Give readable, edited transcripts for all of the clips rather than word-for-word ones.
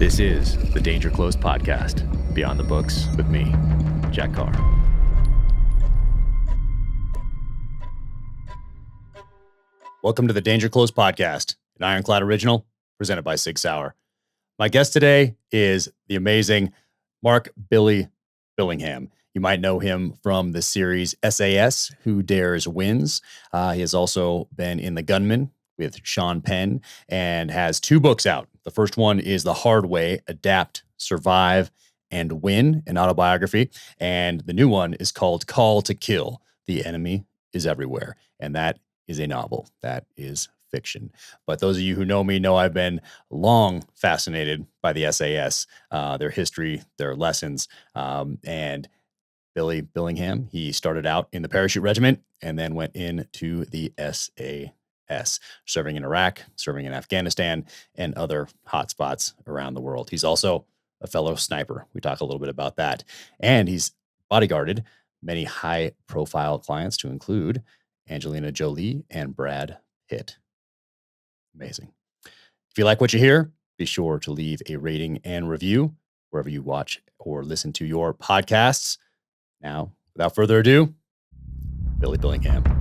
This is the Danger Close podcast, Beyond the Books with me, Jack Carr. Welcome to the Danger Close podcast, an Ironclad original presented by Sig Sauer. My guest today is the amazing Mark Billy Billingham. You might know him from the series SAS, Who Dares Wins. He has also been in The Gunman with Sean Penn and has 2 books out. The first one is The Hard Way, Adapt, Survive, and Win, an autobiography. And the new one is called Call to Kill, The Enemy is Everywhere. And that is a novel. That is fiction. But those of you who know me know I've been long fascinated by the SAS, their history, their lessons. And Billy Billingham, he started out in the Parachute Regiment and then went into the SAS, serving in Iraq, serving in Afghanistan, and other hotspots around the world. He's also a fellow sniper. We talk a little bit about that. And he's bodyguarded many high-profile clients to include Angelina Jolie and Brad Pitt. Amazing. If you like what you hear, be sure to leave a rating and review wherever you watch or listen to your podcasts. Now, without further ado, Billy Billingham.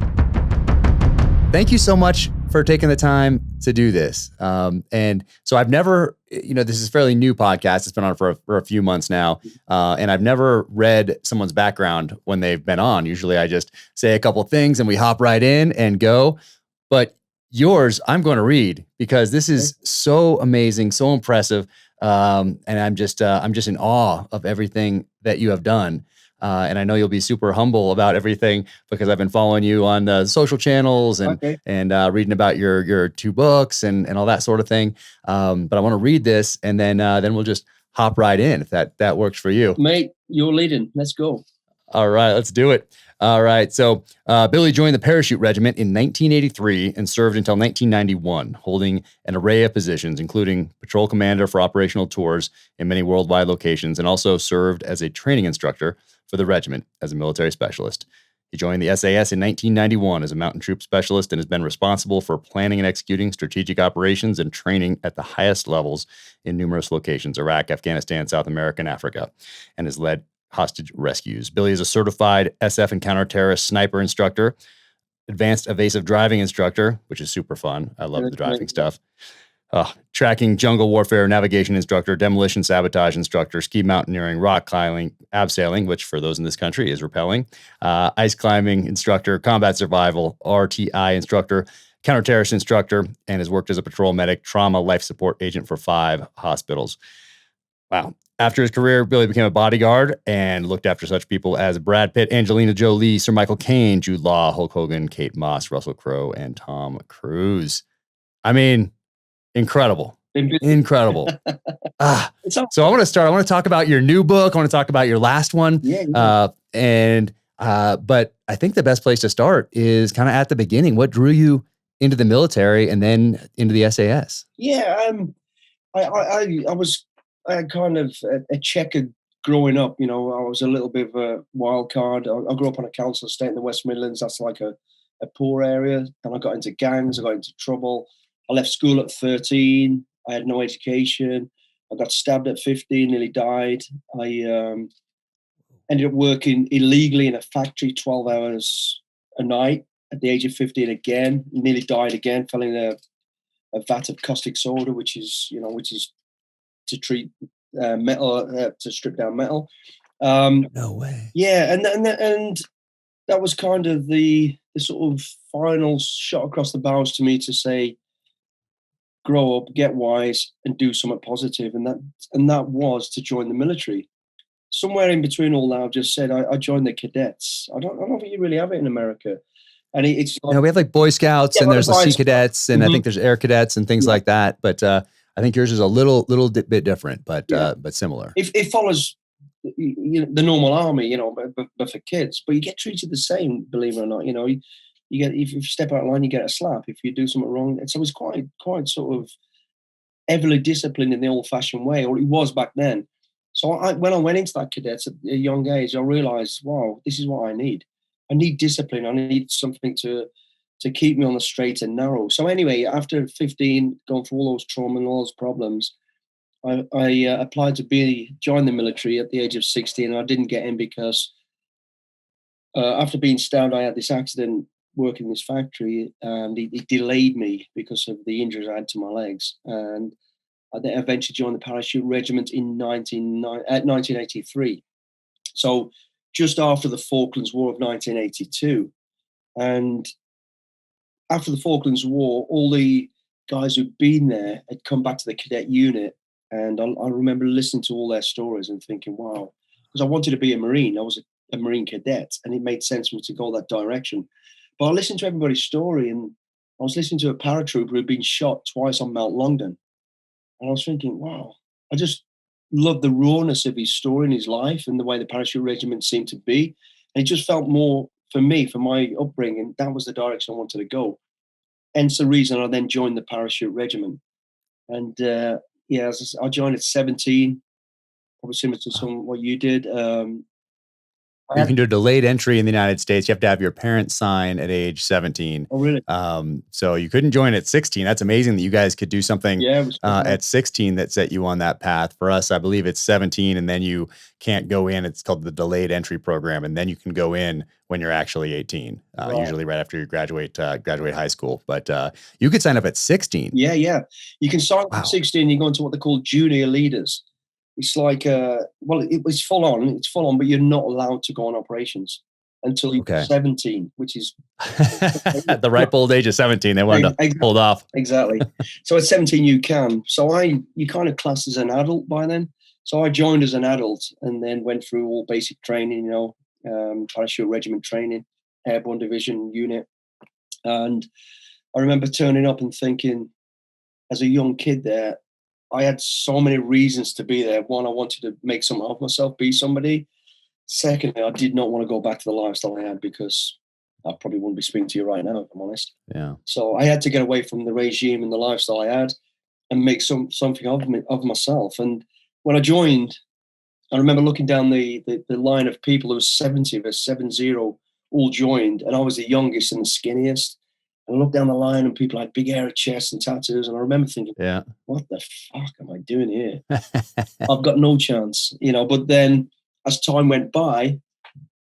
Thank you so much for taking the time to do this. And so I've never, this is a fairly new podcast. It's been on for a few months now. And I've never read someone's background when they've been on. Usually I just say a couple things and we hop right in and go. But yours, I'm going to read because this is so amazing, so impressive. And I'm just in awe of everything that you have done. And I know you'll be super humble about everything because I've been following you on the social channels and reading about your 2 books and all that sort of thing. But I want to read this and then we'll just hop right in if that works for you. Mate, you're leading. Let's go. All right, let's do it. All right. So Billy joined the Parachute Regiment in 1983 and served until 1991, holding an array of positions, including patrol commander for operational tours in many worldwide locations, and also served as a training instructor for the regiment as a military specialist. He joined the SAS in 1991 as a mountain troop specialist and has been responsible for planning and executing strategic operations and training at the highest levels in numerous locations, Iraq, Afghanistan, South America, and Africa, and has led hostage rescues. Billy is a certified SF and Counter Terrorist Sniper Instructor, Advanced Evasive Driving Instructor, which is super fun. I love the driving stuff. Tracking Jungle Warfare Navigation Instructor, Demolition Sabotage Instructor, Ski Mountaineering, Rock Climbing, Abseiling, which for those in this country is rappelling, Ice Climbing Instructor, Combat Survival, RTI Instructor, Counter Terrorist Instructor, and has worked as a patrol medic, trauma life support agent for 5 hospitals. Wow. After his career, Billy became a bodyguard and looked after such people as Brad Pitt, Angelina Jolie, Sir Michael Caine, Jude Law, Hulk Hogan, Kate Moss, Russell Crowe, and Tom Cruise. I mean, incredible. Incredible. So I want to talk about your new book. I want to talk about your last one. But I think the best place to start is kind of at the beginning. What drew you into the military and then into the SAS? I had kind of a checkered growing up. I was a little bit of a wild card. I grew up on a council estate in the West Midlands. That's like a poor area. And I got into gangs. I got into trouble. I left school at 13. I had no education. I got stabbed at 15, nearly died. I ended up working illegally in a factory 12 hours a night at the age of 15 again. Nearly died again, fell in a vat of caustic soda, which is to treat metal, to strip down metal. No way. Yeah, and that was kind of the sort of final shot across the bows to me to say, grow up, get wise, and do something positive. And that was to join the military. Somewhere in between all that, I've just said I joined the cadets. I don't think you really have it in America. And it's like, we have like Boy Scouts and there's the Sea Cadets, and I think there's Air Cadets and things like that. But I think yours is a little bit different, but similar. It follows the normal army, but for kids. But you get treated the same, believe it or not. You get, if you step out of line, you get a slap. If you do something wrong, it's always quite sort of heavily disciplined in the old-fashioned way, or it was back then. So when I went into that cadets at a young age, I realized, wow, this is what I need. I need discipline. I need something to keep me on the straight and narrow. So anyway, after 15, going through all those trauma and all those problems, I applied to join the military at the age of 16, and I didn't get in because after being stabbed, I had this accident working in this factory, and it delayed me because of the injuries I had to my legs. And I then eventually joined the parachute regiment in 1983. So just after the Falklands War of 1982. And after the Falklands War, all the guys who'd been there had come back to the cadet unit. And I remember listening to all their stories and thinking, wow, because I wanted to be a Marine. I was a Marine cadet, and it made sense for me to go that direction. But I listened to everybody's story, and I was listening to a paratrooper who'd been shot twice on Mount Longdon. And I was thinking, wow, I just loved the rawness of his story and his life and the way the parachute regiment seemed to be. And it just felt more, for me, for my upbringing, that was the direction I wanted to go. Hence the reason I then joined the parachute regiment. And I joined at 17, probably similar to what you did. You can do a delayed entry in the United States. You have to have your parents sign at age 17. Oh, really? So you couldn't join at 16. That's amazing that you guys could do something at 16 that set you on that path. For us, I believe it's 17, and then you can't go in. It's called the delayed entry program, and then you can go in when you're actually 18, usually right after you graduate high school. But you could sign up at 16. Yeah. You can sign up at 16. You go into what they call junior leaders. It's like, it's full on, but you're not allowed to go on operations until you're 17, which is at the ripe old age of 17. They wanted to hold off. Exactly. So at 17, you can. So you kind of classed as an adult by then. So I joined as an adult and then went through all basic training, parachute regiment training, airborne division unit. And I remember turning up and thinking, as a young kid there, I had so many reasons to be there. One, I wanted to make something of myself, be somebody. Secondly, I did not want to go back to the lifestyle I had, because I probably wouldn't be speaking to you right now, if I'm honest. Yeah. So I had to get away from the regime and the lifestyle I had and make something of myself. And when I joined, I remember looking down the line of people. There was 70 of us, 70, all joined. And I was the youngest and the skinniest. And I looked down the line and people had big hairy chests and tattoos. And I remember thinking, what the fuck am I doing here? I've got no chance, But then as time went by,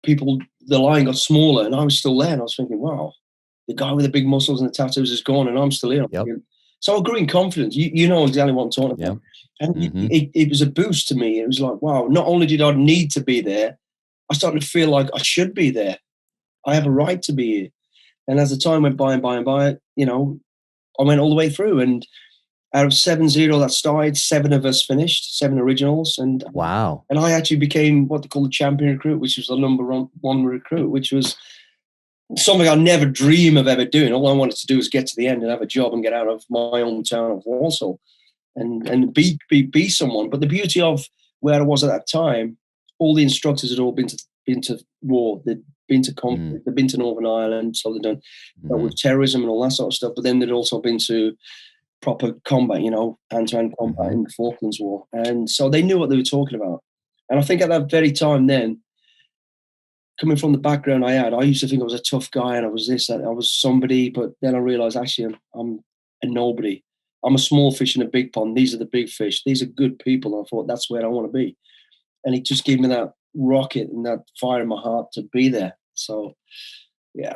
the line got smaller and I was still there. And I was thinking, wow, the guy with the big muscles and the tattoos is gone and I'm still here. Yep. So I grew in confidence. You know exactly what I'm talking about. And it was a boost to me. It was like, wow, not only did I need to be there, I started to feel like I should be there. I have a right to be here. And as the time went by and by and by, I went all the way through. And out of 70 that started, 7 of us finished, 7 originals. And wow. And I actually became what they call the champion recruit, which was the number one recruit, which was something I never dream of ever doing. All I wanted to do was get to the end and have a job and get out of my hometown of Walsall and be someone. But the beauty of where I was at that time, all the instructors had all been to war. They'd been to conflict. They'd been to Northern Ireland, so they'd done with terrorism and all that sort of stuff. But then they'd also been to proper combat, hand-to-hand combat in the Falklands War. And so they knew what they were talking about. And I think at that very time then, coming from the background I had, I used to think I was a tough guy and I was this, I was somebody, but then I realized actually I'm a nobody. I'm a small fish in a big pond. These are the big fish. These are good people. And I thought that's where I want to be. And it just gave me that rocket and that fire in my heart to be there. So, yeah.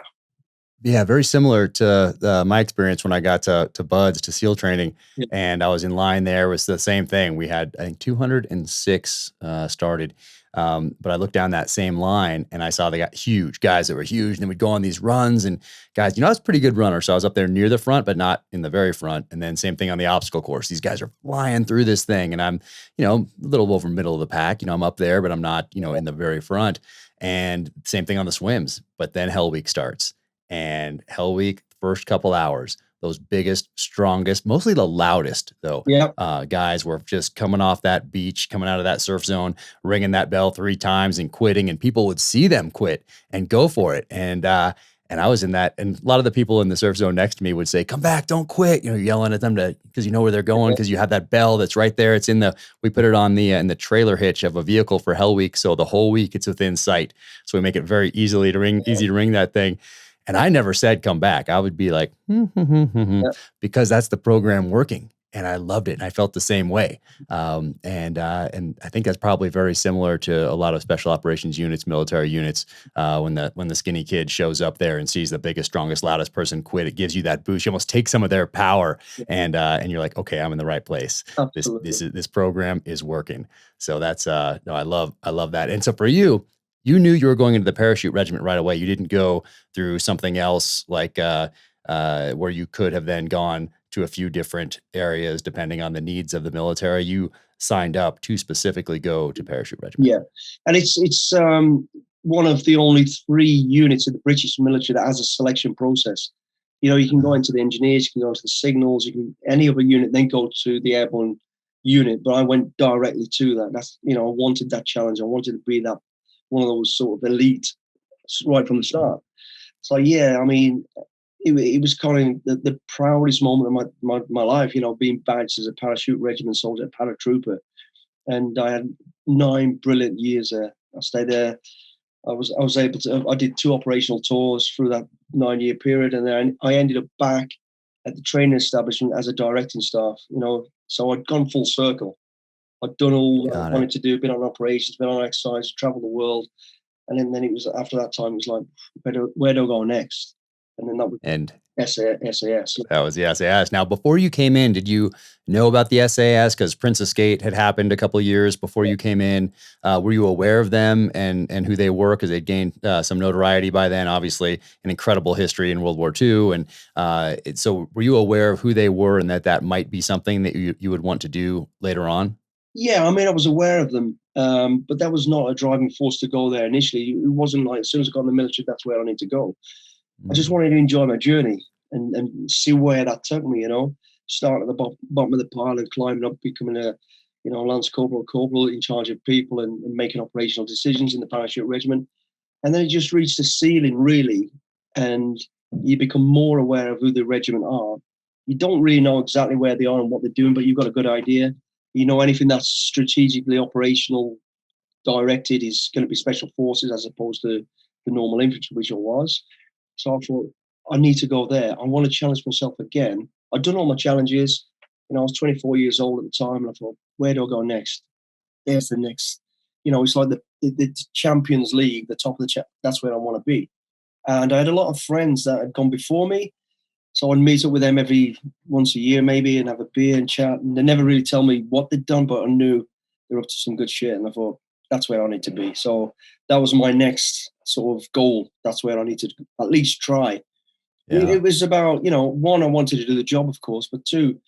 Yeah, very similar to my experience when I got to BUDS, to SEAL training, and I was in line there. It was the same thing. We had, I think, 206 started, but I looked down that same line and I saw they got huge guys that were huge, and then we'd go on these runs. And guys, I was a pretty good runner, so I was up there near the front, but not in the very front. And then same thing on the obstacle course. These guys are flying through this thing, and I'm, a little over middle of the pack. I'm up there, but I'm not, in the very front. And same thing on the swims. But then Hell Week starts. And Hell Week, first couple hours, those biggest, strongest, mostly the loudest, though, guys were just coming off that beach, coming out of that surf zone, ringing that bell 3 times and quitting. And people would see them quit and go for it. And I was in that. And a lot of the people in the surf zone next to me would say, come back, don't quit. Yelling at them because you know where they're going, because you have that bell that's right there. It's we put it on in the trailer hitch of a vehicle for Hell Week. So the whole week it's within sight. So we make it very easy to ring that thing. And I never said come back. I would be like, because that's the program working. and I loved it. And I felt the same way. And I think that's probably very similar to a lot of special operations units, military units. When the skinny kid shows up there and sees the biggest, strongest, loudest person quit, it gives you that boost. You almost take some of their power, and you're like, okay, I'm in the right place. Absolutely. This program is working. So that's no, I love that. And so for you, you knew you were going into the parachute regiment right away. You didn't go through something else like where you could have then gone to a few different areas depending on the needs of the military. You signed up to specifically go to parachute regiment. Yeah, and it's one of the only 3 units in the British military that has a selection process. You know, you can go into the engineers, you can go into the signals, you can any other unit, then go to the airborne unit. But I went directly to that. That's, you know, I wanted that challenge. I wanted to be that one of those sort of elite right from the start. So yeah, I mean, it was kind of the proudest moment of my life, you know, being badged as a parachute regiment soldier, paratrooper. And I had 9 brilliant years there. I stayed there. I was able to, I did 2 operational tours through that 9-year period. And then I ended up back at the training establishment as a directing staff, you know, so I'd gone full circle. I'd done all that I wanted to do, been on operations, been on exercise, traveled the world. And then it was after that time, it was like, where do I go next? And then that was SAS. That was the SAS. Now, before you came in, did you know about the SAS? Because Princess Gate had happened a couple of years before you came in. Were you aware of them and who they were? Because they gained some notoriety by then, obviously, an incredible history in World War II. And so were you aware of who they were and that might be something that you would want to do later on? Yeah, I mean, I was aware of them, but that was not a driving force to go there initially. It wasn't like as soon as I got in the military, that's where I need to go. I just wanted to enjoy my journey and see where that took me, you know, start at the bottom of the pile and climbing up, becoming a, you know, lance corporal in charge of people and making operational decisions in the parachute regiment. And then it just reached the ceiling, really, and you become more aware of who the regiment are. You don't really know exactly where they are and what they're doing, but you've got a good idea. You know, anything that's strategically operational directed is going to be special forces as opposed to the normal infantry, which it was. So I thought, I need to go there. I want to challenge myself again. I'd done all my challenges. You know, I was 24 years old at the time, and I thought, where do I go next? There's the next. You know, it's like the Champions League, the top of the that's where I want to be. And I had a lot of friends that had gone before me. So I'd meet up with them every once a year, maybe, and have a beer and chat. And they never really tell me what they'd done, but I knew they were up to some good shit. And I thought, that's where I need to be. So that was my next sort of goal. That's where I need to at least try. Yeah. It was about, you know, 1, I wanted to do the job, of course, but 2,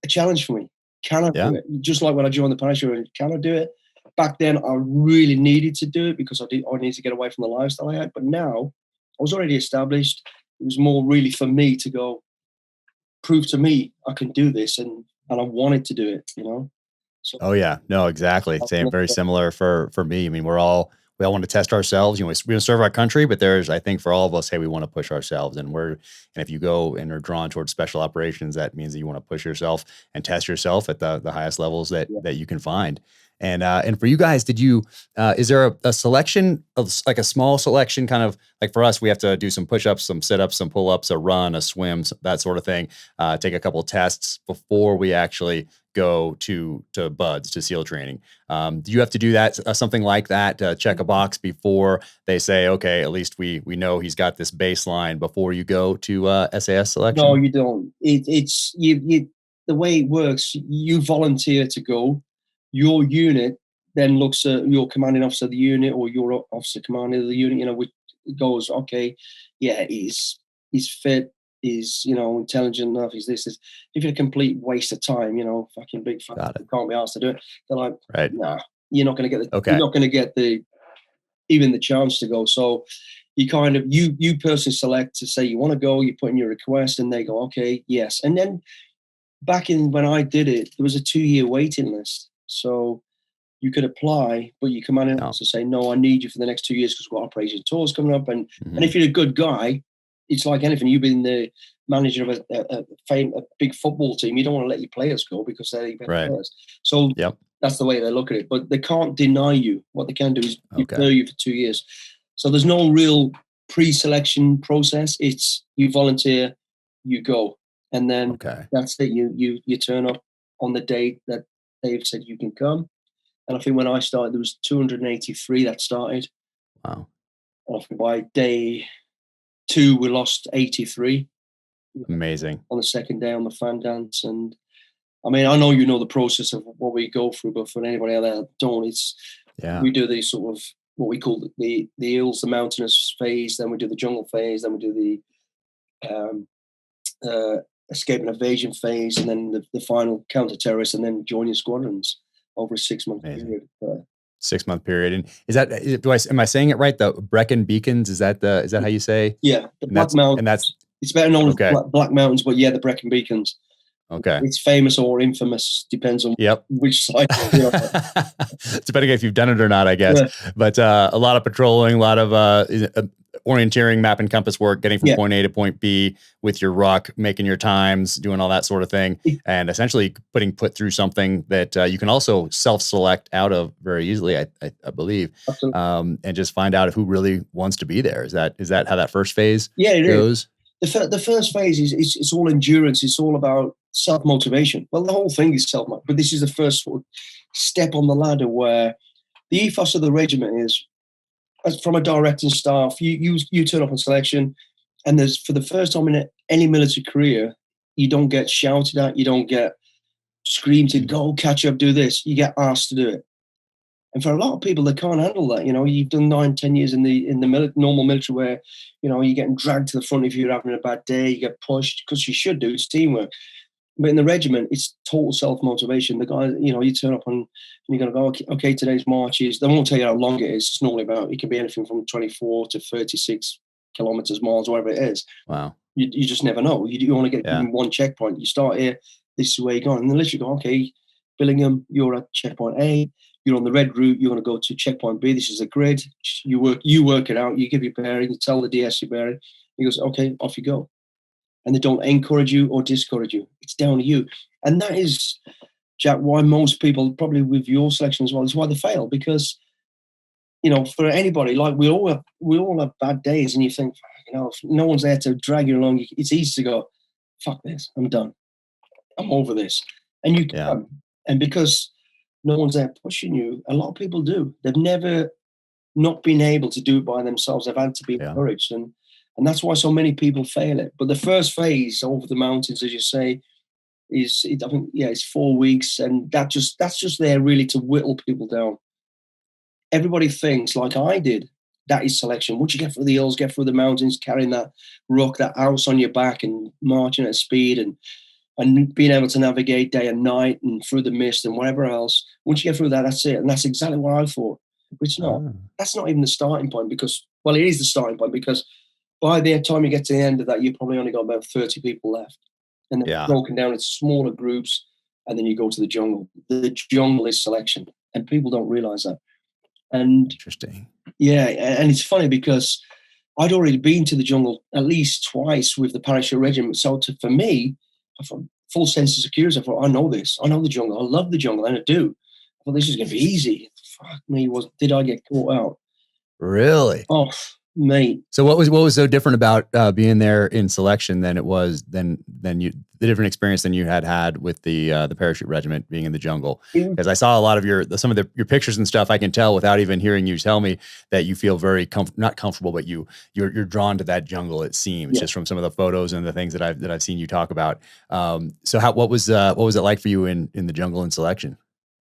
a challenge for me. Can I do it? Just like when I joined the parachute, can I do it? Back then, I really needed to do it because I needed to get away from the lifestyle I had. But now, I was already established. It was more really for me to go, prove to me I can do this, and I wanted to do it, you know? So, oh yeah, no, exactly. Same, very similar for me. I mean, we all want to test ourselves. You know, we want to serve our country, but there's, I think for all of us, hey, we want to push ourselves, and if you go and are drawn towards special operations, that means that you want to push yourself and test yourself at the highest levels that you can find. And for you guys, did you, is there a selection of like a small selection, kind of like for us, we have to do some push-ups, some sit-ups, some pull-ups, a run, a swim, that sort of thing, take a couple of tests before we actually go to BUDS, to SEAL training. Do you have to do that, something like that, check a box before they say, okay, at least we know he's got this baseline before you go to SAS selection? No, you don't. It's you. The way it works, you volunteer to go. Your unit then looks at your commanding officer of the unit or your officer commanding of the unit, you know, which goes, okay, yeah, he's fit, he's, you know, intelligent enough, he's this. If you're a complete waste of time, you know, fucking big fat, can't be asked to do it. They're like, right, nah, you're not going to get you're not going to get even the chance to go. So you kind of, you personally select to say you want to go, you put in your request and they go, okay, yes. And then back in when I did it, there was a 2-year waiting list. So you could apply, but you come in and say, no, I need you for the next 2 years because we've got operation tours coming up. And if you're a good guy, it's like anything. You've been the manager of a big football team. You don't want to let your players go because they're better players. So that's the way they look at it. But they can't deny you. What they can do is defer you for 2 years. So there's no real pre-selection process. It's you volunteer, you go. And then Okay. that's it. You turn up on the date that they've said you can come. And I think when I started, there was 283 that started. Wow. And I think by day 2, we lost 83. Amazing. On the second day on the fan dance. And I mean, I know you know the process of what we go through, but for anybody out there that don't, we do these sort of what we call the hills, the mountainous phase, then we do the jungle phase, then we do the escape and evasion phase, and then the final counter terrorist, and then join your squadrons over a 6-month period. 6-month period. And is that, am I saying it right? The Brecon Beacons, is that how you say? Yeah. The Black Mountains. And that's, it's better known as Black Mountains, but yeah, the Brecon Beacons. Okay. It's famous or infamous, depends on which side. Depending if you've done it or not, I guess. Yeah. But a lot of patrolling, a lot of orienteering, map and compass work, getting from point A to point B with your ruck, making your times, doing all that sort of thing, and essentially put through something that you can also self-select out of very easily, I believe, and just find out who really wants to be there. Is that how that first phase goes? The first phase is it's all endurance. It's all about self-motivation. Well, the whole thing is self-motivation, but this is the first sort of step on the ladder where the ethos of the regiment is, as from a directing staff, you turn up on selection, and there's, for the first time in any military career, you don't get shouted at, you don't get screamed to go, catch up, do this. You get asked to do it. And for a lot of people, they can't handle that. You know, you've done 9-10 years in the normal military where, you know, you're getting dragged to the front if you're having a bad day, you get pushed, because you should do, it's teamwork. But in the regiment, it's total self-motivation. The guy, you know, you turn up and you're going to go, okay, today's march is, they won't tell you how long it is. It's normally about, it can be anything from 24 to 36 kilometers, miles, whatever it is. Wow. You just never know. You want to get in one checkpoint. You start here, this is where you're going. And then literally go, okay, Billingham, you're at checkpoint A. You're on the red route. You're going to go to checkpoint B. This is a grid. You work it out. You give your bearing. You tell the DS your bearing. He goes, okay, off you go. And they don't encourage you or discourage you. It's down to you. And that is, Jack, why most people, probably with your selection as well, is why they fail. Because, you know, for anybody, like we all have bad days, and you think, you know, if no one's there to drag you along, it's easy to go, fuck this, I'm done. I'm over this. And you can. And because no one's there pushing you, a lot of people do. They've never not been able to do it by themselves. They've had to be encouraged. And that's why so many people fail it. But the first phase over the mountains, as you say, it's 4 weeks. And that's just there really to whittle people down. Everybody thinks, like I did, that is selection. Once you get through the hills, get through the mountains, carrying that ruck, that house on your back and marching at speed and being able to navigate day and night and through the mist and whatever else. Once you get through that, that's it. And that's exactly what I thought. But it's not. That's not even the starting point, because, well, it is the starting point, because by the time you get to the end of that, you probably only got about 30 people left. And then broken down into smaller groups, and then you go to the jungle. The jungle is selection, and people don't realize that. And interesting. Yeah, and it's funny because I'd already been to the jungle at least twice with the parachute regiment. So for me, I thought, full sense of security. I thought, I know this. I know the jungle. I love the jungle, and I do. I thought, this is going to be easy. Fuck me, did I get caught out? Really? Oh, mate. So what was so different about being there in selection than the different experience than you had with the parachute regiment being in the jungle? Because I saw a lot of your pictures and stuff. I can tell without even hearing you tell me that you feel very not comfortable, but you're drawn to that jungle. It seems just from some of the photos and the things that I've seen you talk about. So what was it like for you in the jungle in selection?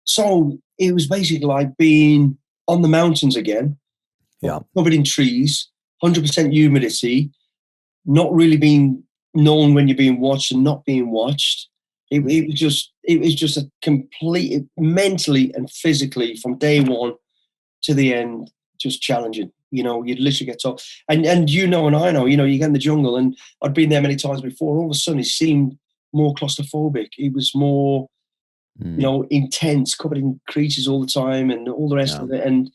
So it was basically like being on the mountains again. Yeah, covered in trees, 100% humidity, not really being known when you're being watched and not being watched. It was just a complete, mentally and physically, from day one to the end, just challenging. You know, you'd literally get told, and you know, and I know, you know, you get in the jungle, and I'd been there many times before. All of a sudden, it seemed more claustrophobic. It was more, you know, intense, covered in creatures all the time, and all the rest of it, and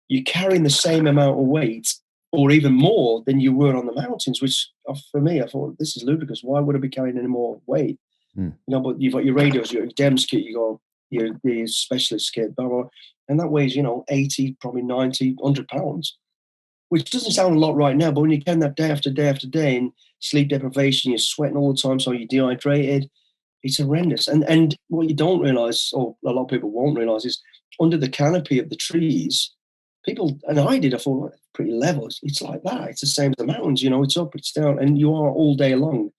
you're carrying the same amount of weight or even more than you were on the mountains, which for me, I thought, this is ludicrous. Why would I be carrying any more weight? You know, but you've got your radios, your DEMS kit, you got your specialist kit, blah, blah, and that weighs, you know, 80, probably 90, 100 pounds, which doesn't sound a lot right now, but when you can that day after day after day, and sleep deprivation, you're sweating all the time, so you're dehydrated. It's horrendous. And what you don't realize, or a lot of people won't realize, is under the canopy of the trees, people, and I did, I thought, well, pretty level. It's like that. It's the same as the mountains, it's up, it's down, and you are all day long.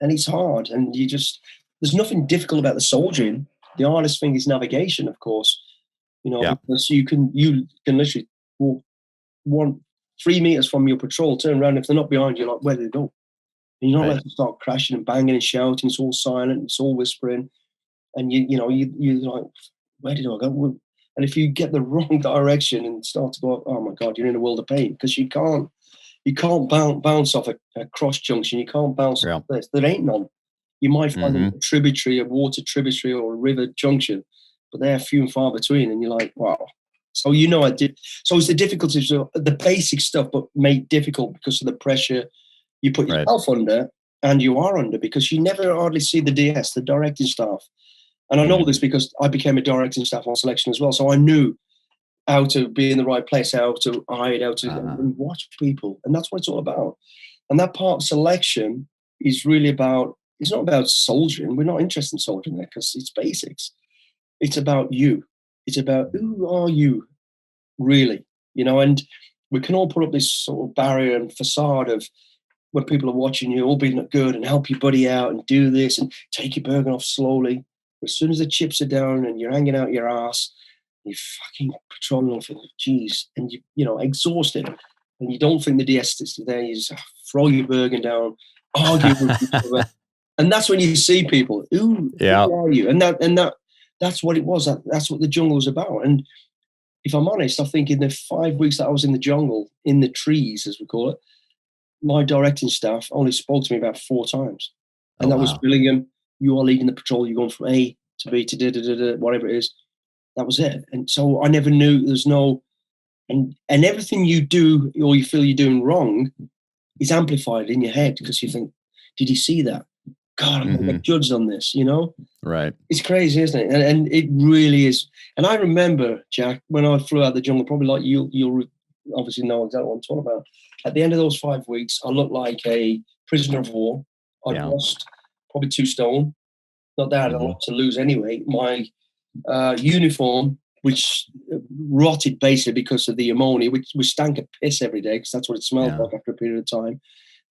And it's hard. And there's nothing difficult about the soldiering. The hardest thing is navigation, of course, because you can literally walk 3 meters from your patrol, turn around. If they're not behind you, like, where do they go? And you're not allowed to start crashing and banging and shouting. It's all silent. It's all whispering. And you're like, where did I go? And if you get the wrong direction and start to go, oh my God, you're in a world of pain, because you can't bounce off a cross junction. You can't bounce off this. There ain't none. You might find a tributary, a water tributary, or a river junction, but they're few and far between. And you're like, wow. So I did. So it's the difficulties of the basic stuff, but made difficult because of the pressure you put yourself under, and you are under, because you never hardly see the DS, the directing staff. And I know this because I became a directing staff on selection as well. So I knew how to be in the right place, how to hide, how to watch people. And that's what it's all about. And that part of selection is really about, it's not about soldiering. We're not interested in soldiering there because it's basics. It's about you. It's about, who are you really? And we can all put up this sort of barrier and facade of, when people are watching you, all being good and help your buddy out and do this and take your burden off slowly. But as soon as the chips are down and you're hanging out your ass, you're fucking patrolling off, geez, and you're exhausted, and you don't think the DS is there. You just throw your Bergen down, argue with each other, and that's when you see people. Who are you? And that's what it was. That's what the jungle was about. And if I'm honest, I think in the 5 weeks that I was in the jungle, in the trees, as we call it, my directing staff only spoke to me about 4 times. And that was Billingham, you are leading the patrol, you're going from A to B to da, whatever it is. That was it. And so I never knew there's no, and everything you do or you feel you're doing wrong is amplified in your head, because you think, did he see that? God, I'm going to get judged on this, Right. It's crazy, isn't it? And it really is. And I remember, Jack, when I flew out of the jungle, probably like you'll obviously know exactly what I'm talking about. At the end of those 5 weeks, I looked like a prisoner of war. I'd lost probably 2 stone. Not that I had a lot to lose anyway. My uniform, which rotted basically because of the ammonia, which stank of piss every day, because that's what it smelled like after a period of time.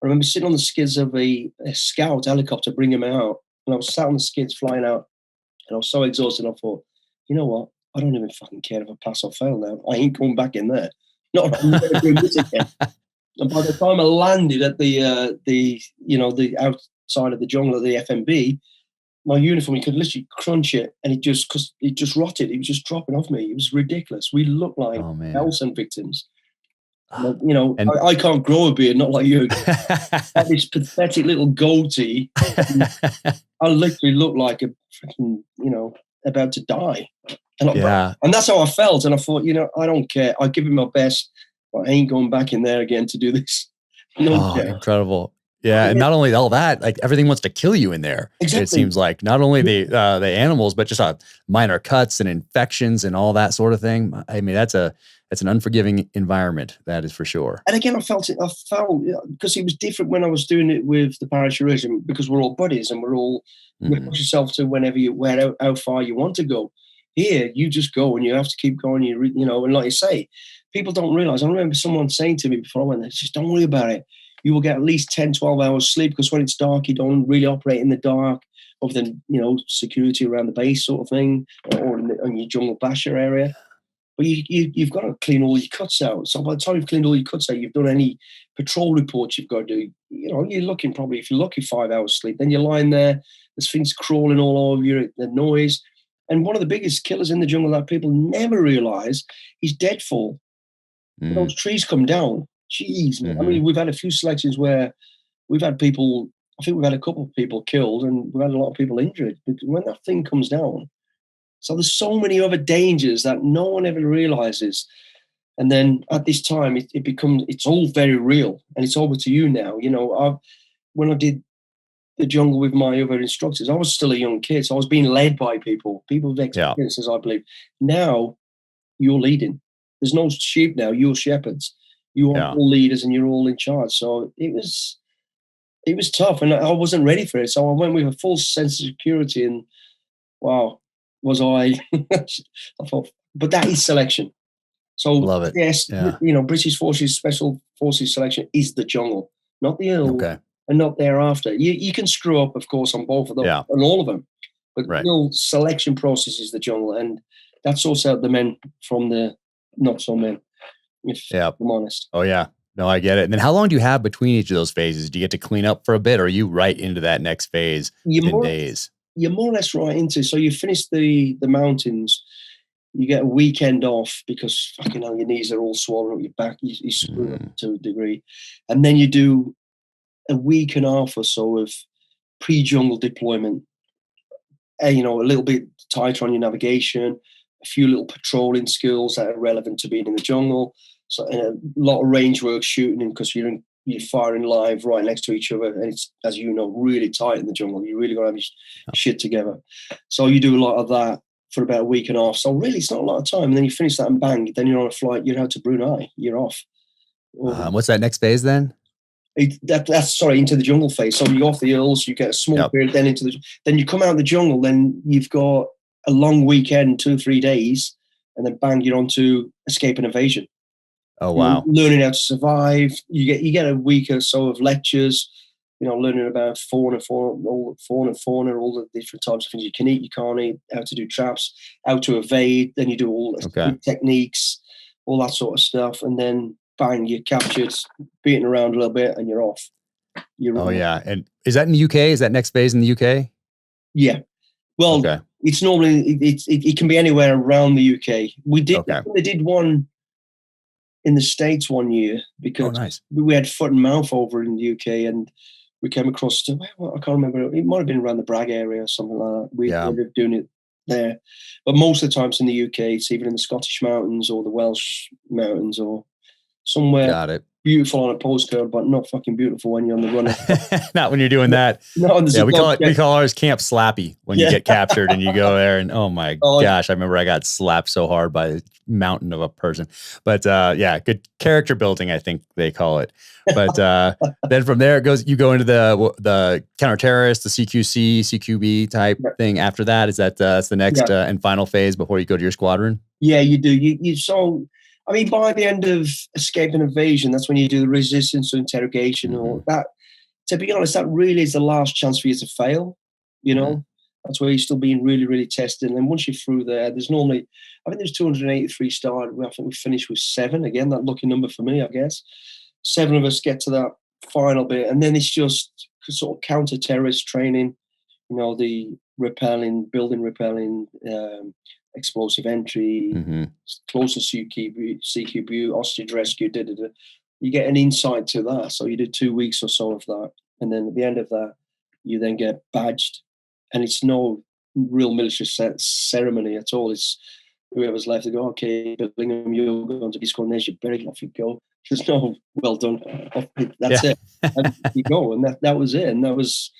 I remember sitting on the skids of a scout helicopter bringing me out, and I was sat on the skids flying out, and I was so exhausted. I thought, you know what? I don't even fucking care if I pass or fail now. I ain't going back in there. I'm never doing this again. And by the time I landed at the outside of the jungle at the FMB, my uniform, you could literally crunch it, and it just rotted. It was just dropping off me. It was ridiculous. We looked like Nelson victims. I can't grow a beard, not like you. I had this pathetic little goatee. I literally looked like a freaking, about to die. And that's how I felt. And I thought, I don't care. I'll give it my best, but I ain't going back in there again to do this. Incredible. Yeah. And not only all that, like everything wants to kill you in there. Exactly. It seems like not only the animals, but just minor cuts and infections and all that sort of thing. I mean, that's an unforgiving environment. That is for sure. And again, I felt because it was different when I was doing it with the parachute regiment, because we're all buddies and we're all, you push yourself to how far you want to go. Here, you just go and you have to keep going. And like you say, people don't realize. I remember someone saying to me before I went there, just don't worry about it. You will get at least 10, 12 hours sleep, because when it's dark, you don't really operate in the dark, other than, security around the base sort of thing, or in your jungle basher area. But you've got to clean all your cuts out. So by the time you've cleaned all your cuts out, you've done any patrol reports you've got to do. You're looking probably, if you're lucky, 5 hours sleep. Then you're lying there, there's things crawling all over you, the noise. And one of the biggest killers in the jungle that people never realize is deadfall. When those trees come down, jeez, man. I mean, we've had a few selections where we've had people, I think we've had a couple of people killed, and we've had a lot of people injured. But when that thing comes down, so there's so many other dangers that no one ever realizes. And then at this time, it's all very real, and it's over to you now. When I did the jungle with my other instructors, I was still a young kid, so I was being led by people with experiences, I believe. Now you're leading. There's no sheep now, you're shepherds. You are all leaders and you're all in charge. So it was tough, and I wasn't ready for it. So I went with a full sense of security, and wow, was I? I thought, but that is selection. So Love it. yes, you know, British Forces Special Forces selection is the jungle, not the hill, and not thereafter. You can screw up, of course, on both of them, on all of them, but the real selection process is the jungle, and that sorts out the men from the not so men. If I'm honest. Oh yeah. No, I get it. And then how long do you have between each of those phases? Do you get to clean up for a bit, or are you right into that next phase in days? You're more or less right into. So you finish the mountains, you get a weekend off because fucking hell, your knees are all swollen up, your back, you screw up to a degree. And then you do a week and a half or so of pre-jungle deployment. You know, a little bit tighter on your navigation, a few little patrolling skills that are relevant to being in the jungle. So a lot of range work shooting, because you're firing live right next to each other, and it's, as you know, really tight in the jungle. You really got to have your shit together. So you do a lot of that for about a week and a half. So really, it's not a lot of time. And then you finish that and bang, then you're on a flight. You're out to Brunei. You're off. What's that next phase then? That's into the jungle phase. So you go off the hills, you get a small period, then you come out of the jungle. Then you've got a long weekend, 2 or 3 days, and then bang, you're on to escape and evasion. Oh wow! Learning how to survive. You get a week or so of lectures. You know, learning about fauna, all the different types of things you can eat, you can't eat, how to do traps, how to evade. Then you do all techniques, all that sort of stuff, and then bang, you're captured, beaten around a little bit, and you're off. Yeah. And is that in the UK? Is that next phase in the UK? Yeah. Well, it's normally it can be anywhere around the UK. They did one in the States one year because we had foot and mouth over in the UK, and we came across I can't remember. It might have been around the Bragg area or something like that. We ended up doing it there, but most of the times in the UK, it's either in the Scottish mountains or the Welsh mountains or somewhere beautiful on a postcard, but not fucking beautiful when you're on the run. Not when you're doing that. No, we call ours Camp Slappy when you get captured and you go there, and oh my gosh, I remember I got slapped so hard by a mountain of a person. But good character building, I think they call it. But then from there you go into the Counter Terrorist, the CQC, CQB type thing. After that, is that's the next and final phase before you go to your squadron? Yeah, you do. I mean, by the end of Escape and Evasion, that's when you do the resistance or interrogation or that. To be honest, that really is the last chance for you to fail. You know, that's where you're still being really, really tested. And then once you're through there's normally, I think there's 283 started. I think we finished with 7. Again, that lucky number for me, I guess. 7 of us get to that final bit. And then it's just sort of counter-terrorist training, you know, the building repelling, explosive entry, closer CQB, hostage rescue, you get an insight to that. So you did 2 weeks or so of that. And then at the end of that, you then get badged. And it's no real military ceremony at all. It's whoever's left to go, okay, Billingham, you're going to be scoring, there's your berry, off you go. There's no well done. That's it. And you go. And that was it. And that was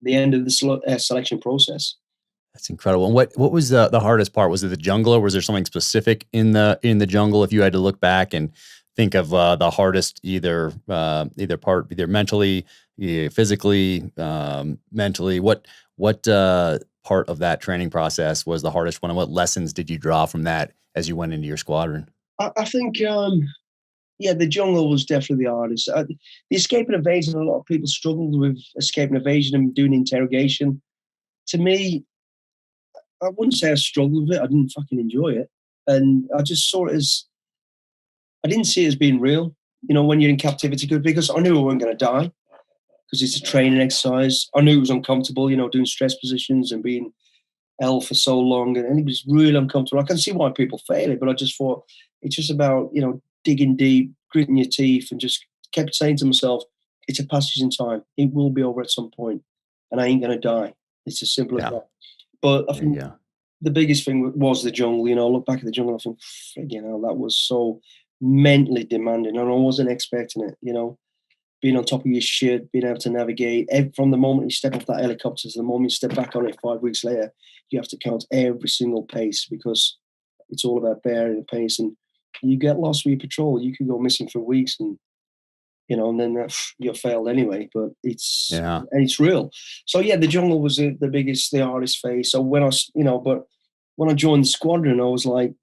the end of the selection process. That's incredible. And what was the hardest part? Was it the jungle, or was there something specific in the jungle? If you had to look back and think of the hardest, either mentally, physically, mentally, what part of that training process was the hardest one, and what lessons did you draw from that as you went into your squadron? I think, the jungle was definitely the hardest. The escape and evasion, a lot of people struggled with escape and evasion and doing interrogation. To me, I wouldn't say I struggled with it. I didn't fucking enjoy it. And I just saw it as, I didn't see it as being real, you know, when you're in captivity, because I knew I wasn't going to die, because it's a training exercise. I knew it was uncomfortable, you know, doing stress positions and being L for so long. And it was really uncomfortable. I can see why people fail it, but I just thought it's just about, you know, digging deep, gritting your teeth, and just kept saying to myself, it's a passage in time. It will be over at some point, and I ain't going to die. It's as simple as that. But I think the biggest thing was the jungle. You know, I look back at the jungle, I think, you know, that was so mentally demanding, and I wasn't expecting it. You know, being on top of your shit, being able to navigate from the moment you step off that helicopter to the moment you step back on it 5 weeks later, you have to count every single pace, because it's all about bearing the pace. And you get lost with your patrol. You could go missing for weeks, and and then you're failed anyway. But it's real. So yeah, the jungle was the hardest phase. So when but when I joined the squadron, I was like,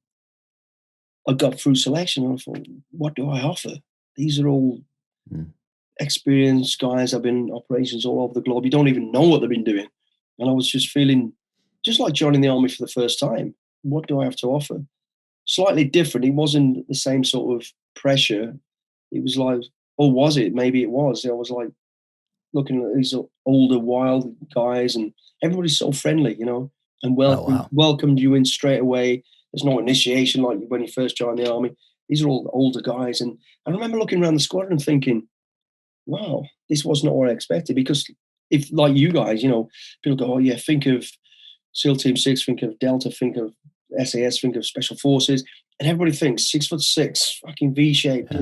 I got through selection, and I thought, what do I offer? These are all experienced guys. I've been in operations all over the globe. You don't even know what they've been doing. And I was just feeling just like joining the army for the first time. What do I have to offer? Slightly different. It wasn't the same sort of pressure. It was like, or was it? Maybe it was. I was like looking at these older, wild guys, and everybody's so friendly, and welcomed you in straight away. There's no initiation like when you first join the army. These are all older guys. And I remember looking around the squadron thinking, wow, this was not what I expected. Because if, like you guys, people go, oh yeah, think of SEAL Team 6, think of Delta, think of SAS, think of Special Forces. And everybody thinks 6'6", fucking V-shape. Yeah.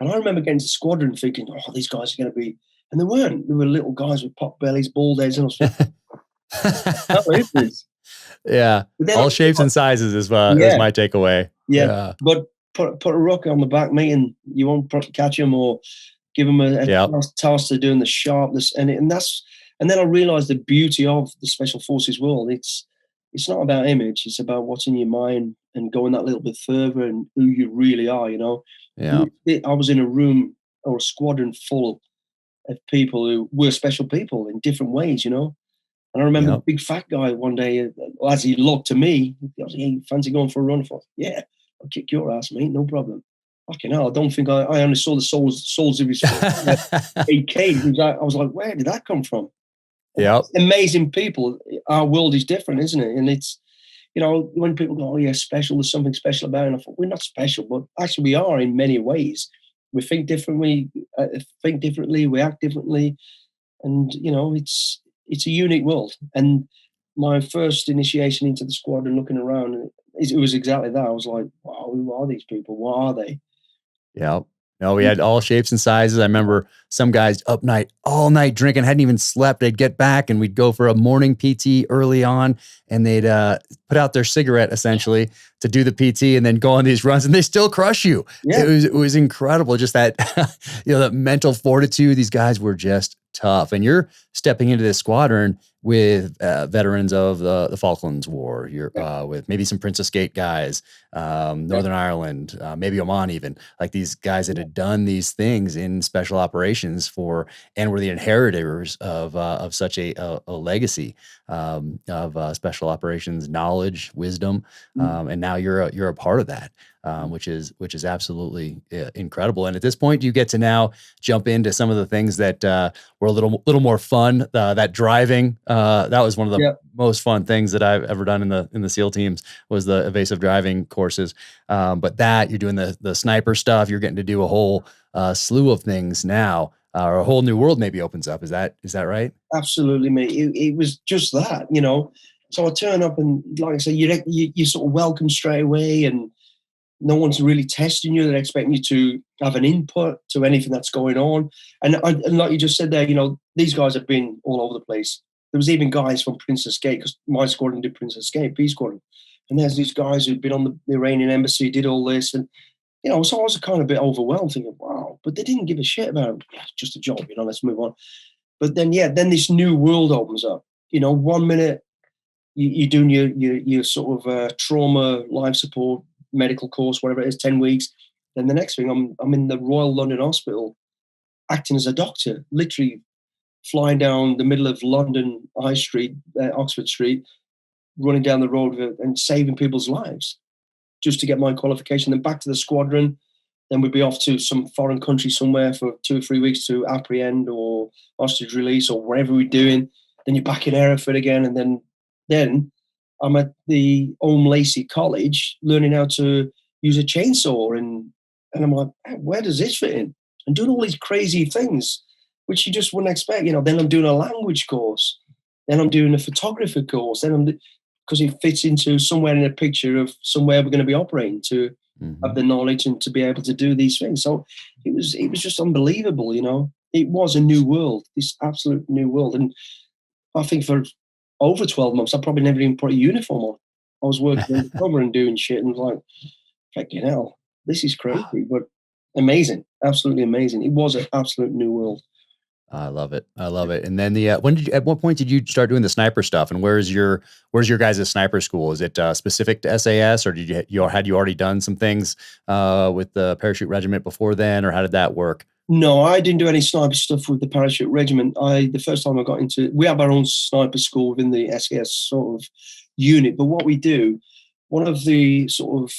And I remember getting to the squadron thinking, oh, these guys are going to be, and they weren't. They were little guys with pop bellies, bald heads. And I was thinking, how is this? Yeah. All shapes and sizes is my takeaway. Yeah. But put a rock on the back, mate, and you won't catch him or give him a task to doing the sharpness. And then I realized the beauty of the Special Forces world. It's not about image. It's about what's in your mind and going that little bit further and who you really are, Yeah. I was in a room or a squadron full of people who were special people in different ways, And I remember a big fat guy one day, as he looked to me, he was, hey, fancy going for a run? I thought, yeah, I'll kick your ass, mate, no problem. Fucking hell, I don't think I only saw the souls of his AK. I was like, where did that come from? Yeah. Amazing people. Our world is different, isn't it? And it's, when people go, oh yeah, special, there's something special about it. And I thought, we're not special, but actually we are in many ways. We think differently, we act differently. And, it's a unique world. And my first initiation into the squadron, looking around, it was exactly that. I was like, wow, who are these people? What are they? Yeah. No, we had all shapes and sizes. I remember some guys all night drinking, hadn't even slept. They'd get back and we'd go for a morning PT early on, and they'd put out their cigarette essentially to do the PT and then go on these runs, and they still crush you. Yeah. It was incredible. Just that, that mental fortitude. These guys were just tough. And you're stepping into this squadron with veterans of the Falklands War. You're with maybe some Princess Gate guys, Northern Ireland, maybe Oman even. Like these guys that had done these things in special operations and were the inheritors of such a legacy of special operations knowledge, wisdom, and now you're a part of that. Which is absolutely incredible. And at this point, you get to now jump into some of the things that were a little more fun. That driving, that was one of the most fun things that I've ever done in the SEAL teams, was the evasive driving courses. But that you're doing the sniper stuff, you're getting to do a whole slew of things now, or a whole new world maybe opens up. Is that right? Absolutely, mate. It was just that, So I turn up and, like I say, you sort of welcome straight away, and no one's really testing you. They're expecting you to have an input to anything that's going on. And like you just said there, these guys have been all over the place. There was even guys from Princess Gate, because my squadron did Princess Gate, P Squadron. And there's these guys who'd been on the Iranian embassy, did all this. And, so I was kind of a bit overwhelmed, thinking, wow, but they didn't give a shit about it. Yeah, it's just a job, let's move on. But then, then this new world opens up. 1 minute you're doing your sort of trauma, life support, medical course, whatever it is, 10 weeks. Then the next thing, I'm in the Royal London Hospital acting as a doctor, literally flying down the middle of London High Street, Oxford Street, running down the road and saving people's lives just to get my qualification. Then back to the squadron. Then we'd be off to some foreign country somewhere for 2 or 3 weeks to apprehend or hostage release or whatever we're doing. Then you're back in Hereford again. And then I'm at the Old Lacey College learning how to use a chainsaw. And I'm like, where does this fit in? And doing all these crazy things, which you just wouldn't expect. Then I'm doing a language course. Then I'm doing a photography course. Because it fits into somewhere in a picture of somewhere we're going to be operating to have the knowledge and to be able to do these things. So it was just unbelievable, It was a new world, this absolute new world. And I think for over 12 months, I probably never even put a uniform on. I was working undercover and doing shit, and was like, fucking hell, this is crazy, but amazing, absolutely amazing. It was an absolute new world. I love it. I love it. And then at what point did you start doing the sniper stuff? And where's your guys' sniper school? Is it specific to SAS, or had you already done some things with the parachute regiment before then, or how did that work? No, I didn't do any sniper stuff with the parachute regiment. The first time I got into, we have our own sniper school within the SAS sort of unit. But what we do, one of the sort of,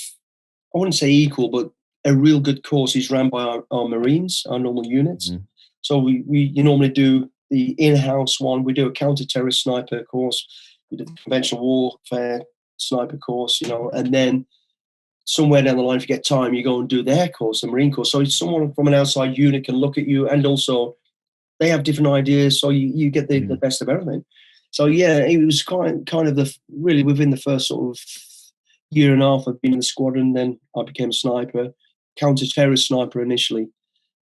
I wouldn't say equal, but a real good course is run by our Marines, our normal units. Mm-hmm. So you normally do the in-house one. We do a counter terrorist sniper course. We do the conventional warfare sniper course, and then somewhere down the line, if you get time, you go and do their course, the Marine course. So someone from an outside unit can look at you, and also they have different ideas, so you get the best of everything. So yeah, it was kind of really within the first sort of year and a half of being in the squadron. Then I became a sniper, counter-terrorist sniper initially.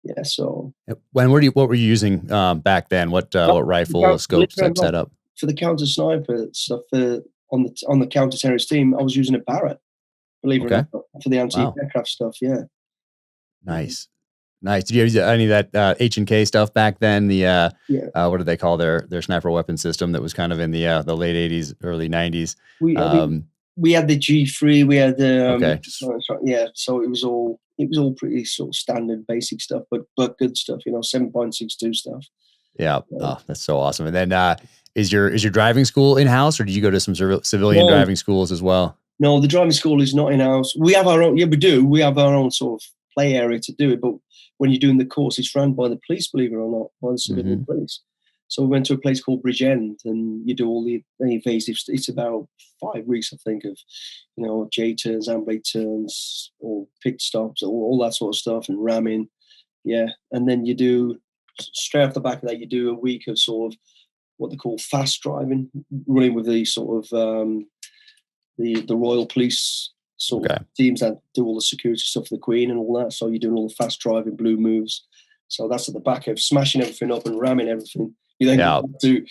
Yeah. So what were you using back then? What rifle, scope, setup? For the counter sniper stuff on the counter-terrorist team, I was using a Barrett. Believe it or not, for the anti-aircraft stuff, yeah. Nice. Did you use any of that H&K stuff back then? The what do they call their sniper weapon system that was kind of in the late 80s, early 90s? We had the G3. We had the So it was all pretty sort of standard, basic stuff, but good stuff. 7.62 stuff. Yeah. Oh, that's so awesome. And then is your driving school in house, or did you go to some civilian driving schools as well? No, the driving school is not in-house. We have our own, we do. We have our own sort of play area to do it. But when you're doing the course, it's run by the police, believe it or not, by the civilian police. So we went to a place called Bridgend, and you do all the evasive. It's about 5 weeks, I think, of, J turns, ambulate turns, or pit stops, all that sort of stuff, and ramming. Yeah. And then you do, straight off the back of that, you do a week of sort of what they call fast driving, running with the sort of, the Royal Police sort of teams that do all the security stuff for the Queen and all that. So you're doing all the fast driving blue moves. So that's at the back of smashing everything up and ramming everything. You then go to,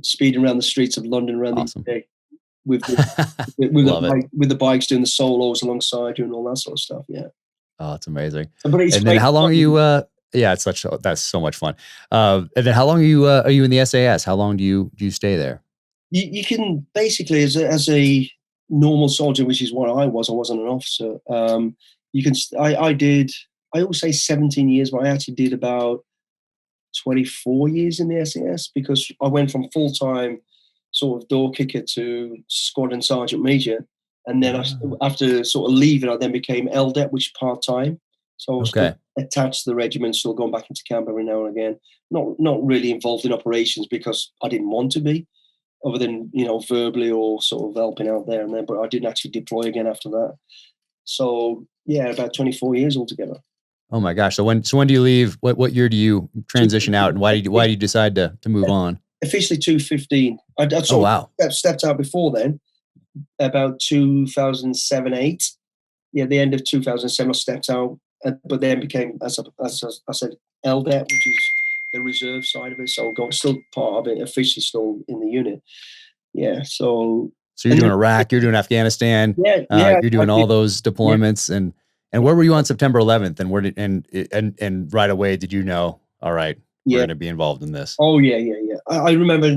speeding around the streets of London around the UK with the bikes, doing the solos alongside, doing all that sort of stuff. Yeah. Oh, it's amazing. And then how long are you? That's so much fun. And then how long are you in the SAS? How long do you stay there? You can basically, as a normal soldier, which is what I wasn't an officer. I always say 17 years, but I actually did about 24 years in the SAS, because I went from full-time sort of door kicker to squadron sergeant major. And then after sort of leaving, I then became LDEP, which is part-time. So I was still attached to the regiment, still going back into camp every now and again. Not really involved in operations because I didn't want to be, other than, verbally or sort of helping out there and there, but I didn't actually deploy again after that. So yeah, about 24 years altogether. Oh my gosh. So when do you leave? What year do you transition out, and why did you decide to move on? Officially 2015. I stepped out before then, about 2007, 8. Yeah, the end of 2007 I stepped out, but then became, as I said, LDEP, which is the reserve side of it. So still part of it, officially still in the unit. Yeah. So you're doing Iraq, you're doing Afghanistan, you're doing all those deployments, and where were you on September 11th? And where did and right away did you know? All right, we're going to be involved in this. Oh yeah. I remember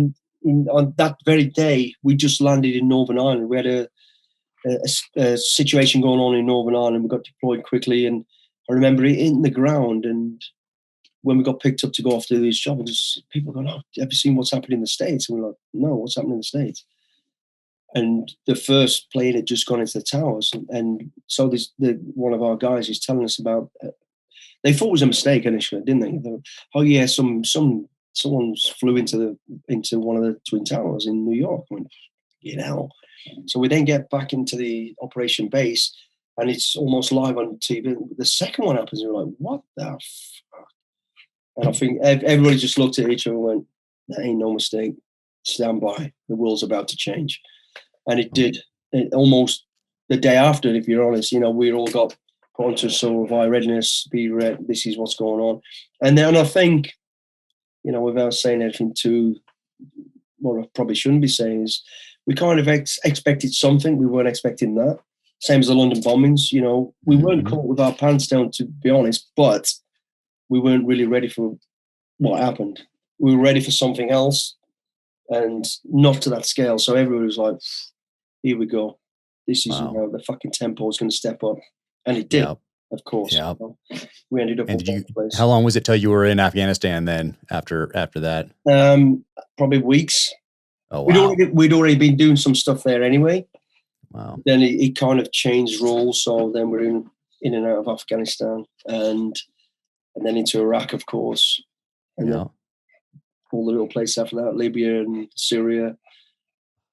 on that very day we just landed in Northern Ireland. We had a situation going on in Northern Ireland. We got deployed quickly, and I remember it in the ground. And when we got picked up to go off to these jobs, people going, "Oh, have you seen what's happening in the States?" And we're like, "No, what's happening in the States?" And the first plane had just gone into the towers, and so one of our guys is telling us about. They thought it was a mistake initially, didn't they? They were, oh yeah, someone's flew into one of the twin towers in New York. I went, So we then get back into the operation base, and it's almost live on TV. The second one happens, and we're like, what the fuck? And I think everybody just looked at each other and went, that ain't no mistake. Stand by. The world's about to change. And it did. Almost the day after, if you're honest, we all got put onto sort of readiness, be ready, this is what's going on. And then I think, without saying anything too, what I probably shouldn't be saying is, we kind of expected something. We weren't expecting that. Same as the London bombings, you know, we weren't caught with our pants down, to be honest, but we weren't really ready for what happened. We were ready for something else, and not to that scale. So everyone was like, here we go. This is, you know, the fucking tempo is going to step up. And it did, of course. Yep. You know, we ended up in place. How long was it till you were in Afghanistan then after that? Probably weeks. Oh, wow. We'd already been doing some stuff there anyway. Wow. Then it kind of changed roles. So then we're in and out of Afghanistan and then into Iraq, of course. And then all the little places after that, Libya and Syria.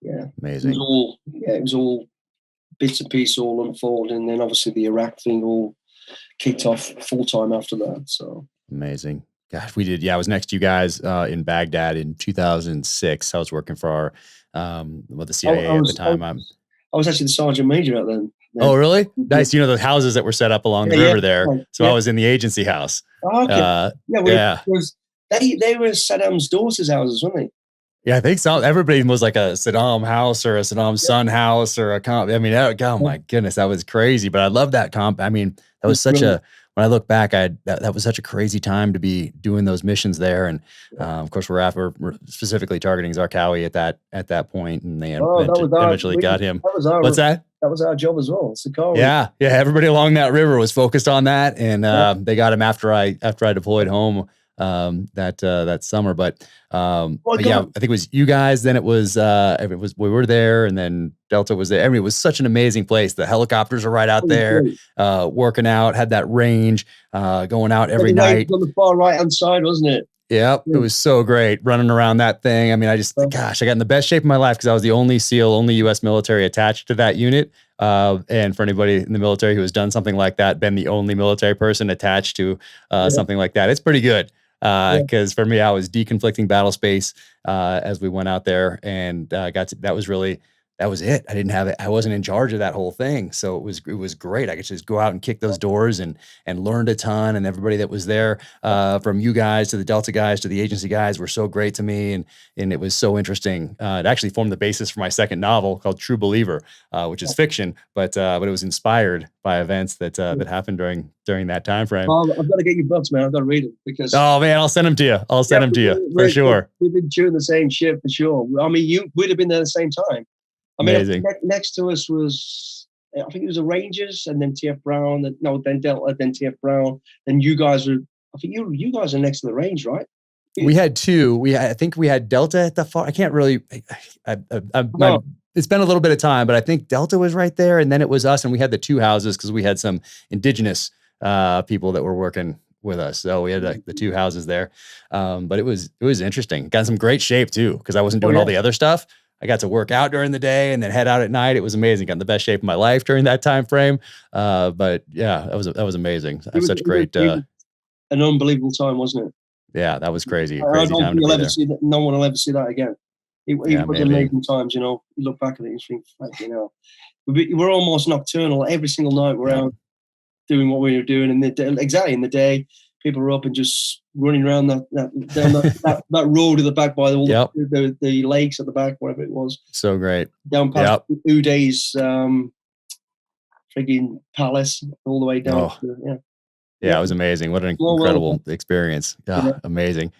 Yeah. Amazing. It was all bits and pieces all unfolding. And then obviously the Iraq thing all kicked off full time after that. So amazing. Gosh, we did. Yeah, I was next to you guys in Baghdad in 2006. I was working for the CIA at the time. I was actually the sergeant major out then. Oh, really? Nice. You know, the houses that were set up along the river there. So I was in the agency house. Oh, okay. They were Saddam's daughter's houses, weren't they? Yeah, I think so. Everybody was like a Saddam house or a Saddam son house or a comp. I mean, oh my goodness, that was crazy. But I love that comp. I mean, that was such a, when I look back, that was such a crazy time to be doing those missions there. And of course, we're specifically targeting Zarqawi at that point, and they eventually got him. What's that? That was our job as well. Yeah. Everybody along that river was focused on that, and they got him after I deployed home that summer. But I think it was you guys. Then it was we were there, and then Delta was there. I mean, it was such an amazing place. The helicopters are right out there, working out. Had that range, going out every night. On the far right hand side, wasn't it? Yep, it was so great running around that thing. I mean, I got in the best shape of my life because I was the only SEAL, only U.S. military attached to that unit. And for anybody in the military who has done something like that, been the only military person attached to something like that, it's pretty good. Because for me, I was deconflicting battle space as we went out there, and that was it. I wasn't in charge of that whole thing. So it was great. I could just go out and kick those doors and learned a ton. And everybody that was there, from you guys to the Delta guys to the agency guys, were so great to me. And it was so interesting. It actually formed the basis for my second novel called True Believer, which is fiction, but it was inspired by events that happened during that time frame. I've got to get your books, man. I've got to read them because. Oh man, I'll send them to you. For sure. We've been chewing the same shit for sure. I mean, we'd have been there at the same time. I mean, next to us was, I think it was the Rangers, and then TF Brown, then Delta, then TF Brown. Then you guys were, I think you guys are next to the range, right? We had two. I think we had Delta at the far. I can't really. It's been a little bit of time, but I think Delta was right there, and then it was us, and we had the two houses because we had some indigenous people that were working with us. So we had the two houses there, but it was interesting. Got in some great shape too because I wasn't doing all the other stuff. I got to work out during the day and then head out at night. It was amazing. Got in the best shape of my life during that time frame. But yeah, that was amazing. It was such great. An unbelievable time, wasn't it? Yeah, that was crazy. I don't think no one will ever see that again. It was amazing times. You know, you look back at it and think, we're almost nocturnal every single night. We're out doing what we were doing, and exactly in the day, people were up and just running around that road at the back by all the lakes at the back, wherever it was. So great. Down past Uday's frigging palace, all the way down. Yeah, it was amazing. What an incredible experience. Amazing.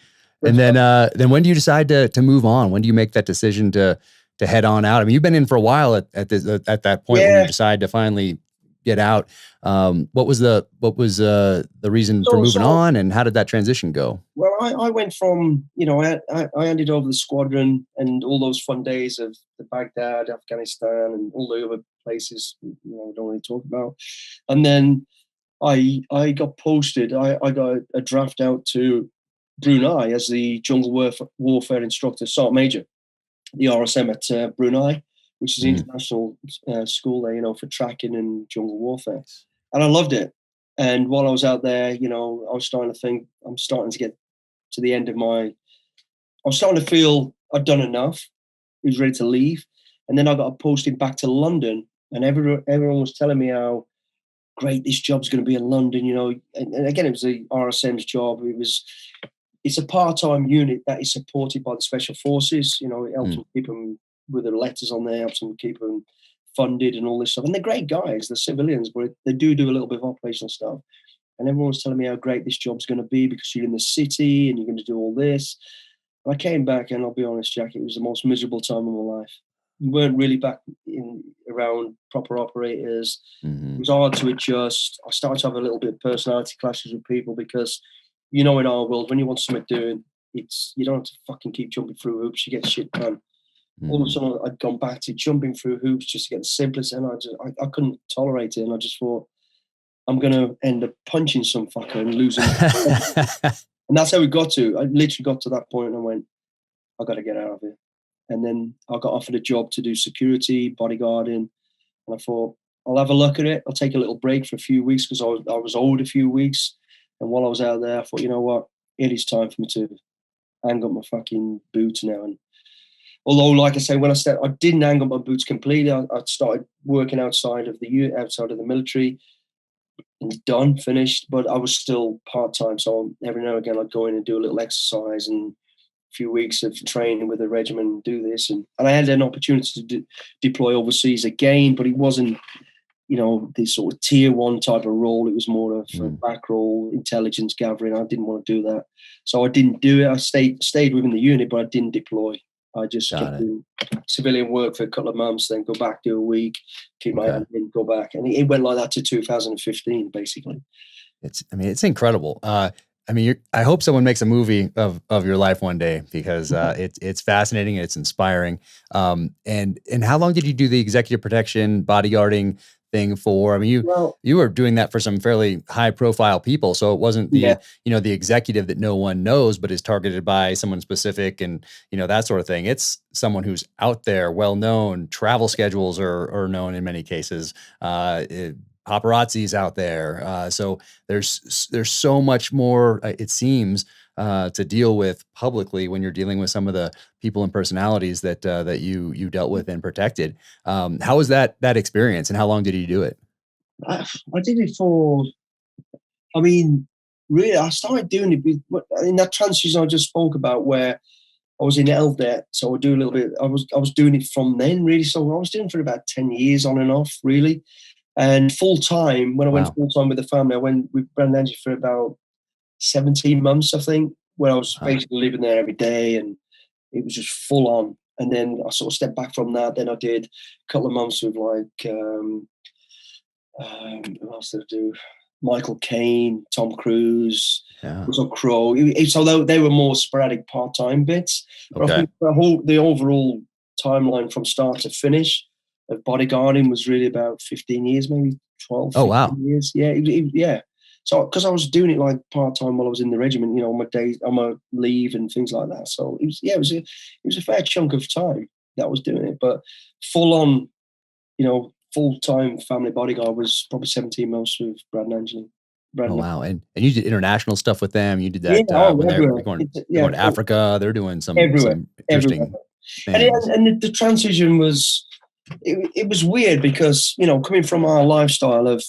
And then when do you decide to move on? When do you make that decision to head on out? I mean, you've been in for a while at that point when you decide to finally get out. What was the reason for moving on, and how did that transition go? Well, I went from, I handed over the squadron and all those fun days of the Baghdad, Afghanistan, and all the other places, I don't really talk about. And then I got posted. I got a draft out to Brunei as the jungle warfare instructor, sergeant major, the RSM at Brunei, which is the international school there, for tracking and jungle warfare. And I loved it. And while I was out there, I was starting to think, I'm starting to get to the end of I was starting to feel I'd done enough. I was ready to leave. And then I got a posting back to London, and everyone was telling me how great this job's going to be in London, And again, it was the RSM's job. It's a part-time unit that is supported by the Special Forces. It helps them keep them with their letters on there, helps them keep them funded and all this stuff. And they're great guys, they're civilians, but they do a little bit of operational stuff. And everyone's telling me how great this job's going to be because you're in the city and you're going to do all this. And I came back, and I'll be honest, Jack, it was the most miserable time of my life. We weren't really back around proper operators. It was hard to adjust. I started to have a little bit of personality clashes with people because, in our world, when you want something doing, you don't have to fucking keep jumping through hoops. You get shit done. All of a sudden, I'd gone back to jumping through hoops just to get the simplest, and I couldn't tolerate it. And I just thought, I'm going to end up punching some fucker and losing. And that's how we got to. I literally got to that point and I went, I got to get out of here. And then I got offered a job to do security, bodyguarding. And I thought, I'll have a look at it. I'll take a little break for a few weeks because I was owed a few weeks. And while I was out there, I thought, you know what? It is time for me to hang up my fucking boots now. And although, like I say, when I didn't hang up my boots completely. I started working outside of the military. Done, finished, but I was still part-time. So every now and again, I'd go in and do a little exercise and a few weeks of training with the regiment and do this. And I had an opportunity to deploy overseas again, but it wasn't, this sort of tier 1 type of role. It was more of a back role, intelligence gathering. I didn't want to do that. So I didn't do it. I stayed within the unit, but I didn't deploy. I just kept doing civilian work for a couple of months, then go back, do a week, keep my hand in, go back. And it went like that to 2015, basically. It's incredible. I hope someone makes a movie of your life one day because it's fascinating. It's inspiring. And how long did you do the executive protection bodyguarding thing for? You were doing that for some fairly high profile people. So it wasn't the executive that no one knows, but is targeted by someone specific and, that sort of thing. It's someone who's out there, well-known. Travel schedules are known in many cases. Paparazzi's out there. So there's so much more, it seems, to deal with publicly when you're dealing with some of the people and personalities that you dealt with and protected. How was that experience, and how long did you do it? I did it for, really, I started doing it in that transition I just spoke about where I was in LDET, so I do a little bit. I was doing it from then, really. So I was doing it for about 10 years on and off, really. And full time, when I went full time with the family, I went with Brad Pitt for about 17 months, I think, where I was basically living there every day, and it was just full on. And then I sort of stepped back from that. Then I did a couple of months with who else did I do? Michael Caine, Tom Cruise, Crowe. So they were more sporadic part-time bits. But I think the overall timeline from start to finish of bodyguarding was really about 15 years, maybe 12, 15 years. Yeah. So, because I was doing it like part-time while I was in the regiment, on my days, on my leave and things like that. So it was a fair chunk of time that I was doing it, but full on, full-time family bodyguard was probably 17 months with Brad and Angelina. Wow. And you did international stuff with them. You did that when they're going to Africa. They're doing some interesting things. And the transition was, it was weird because, coming from our lifestyle of,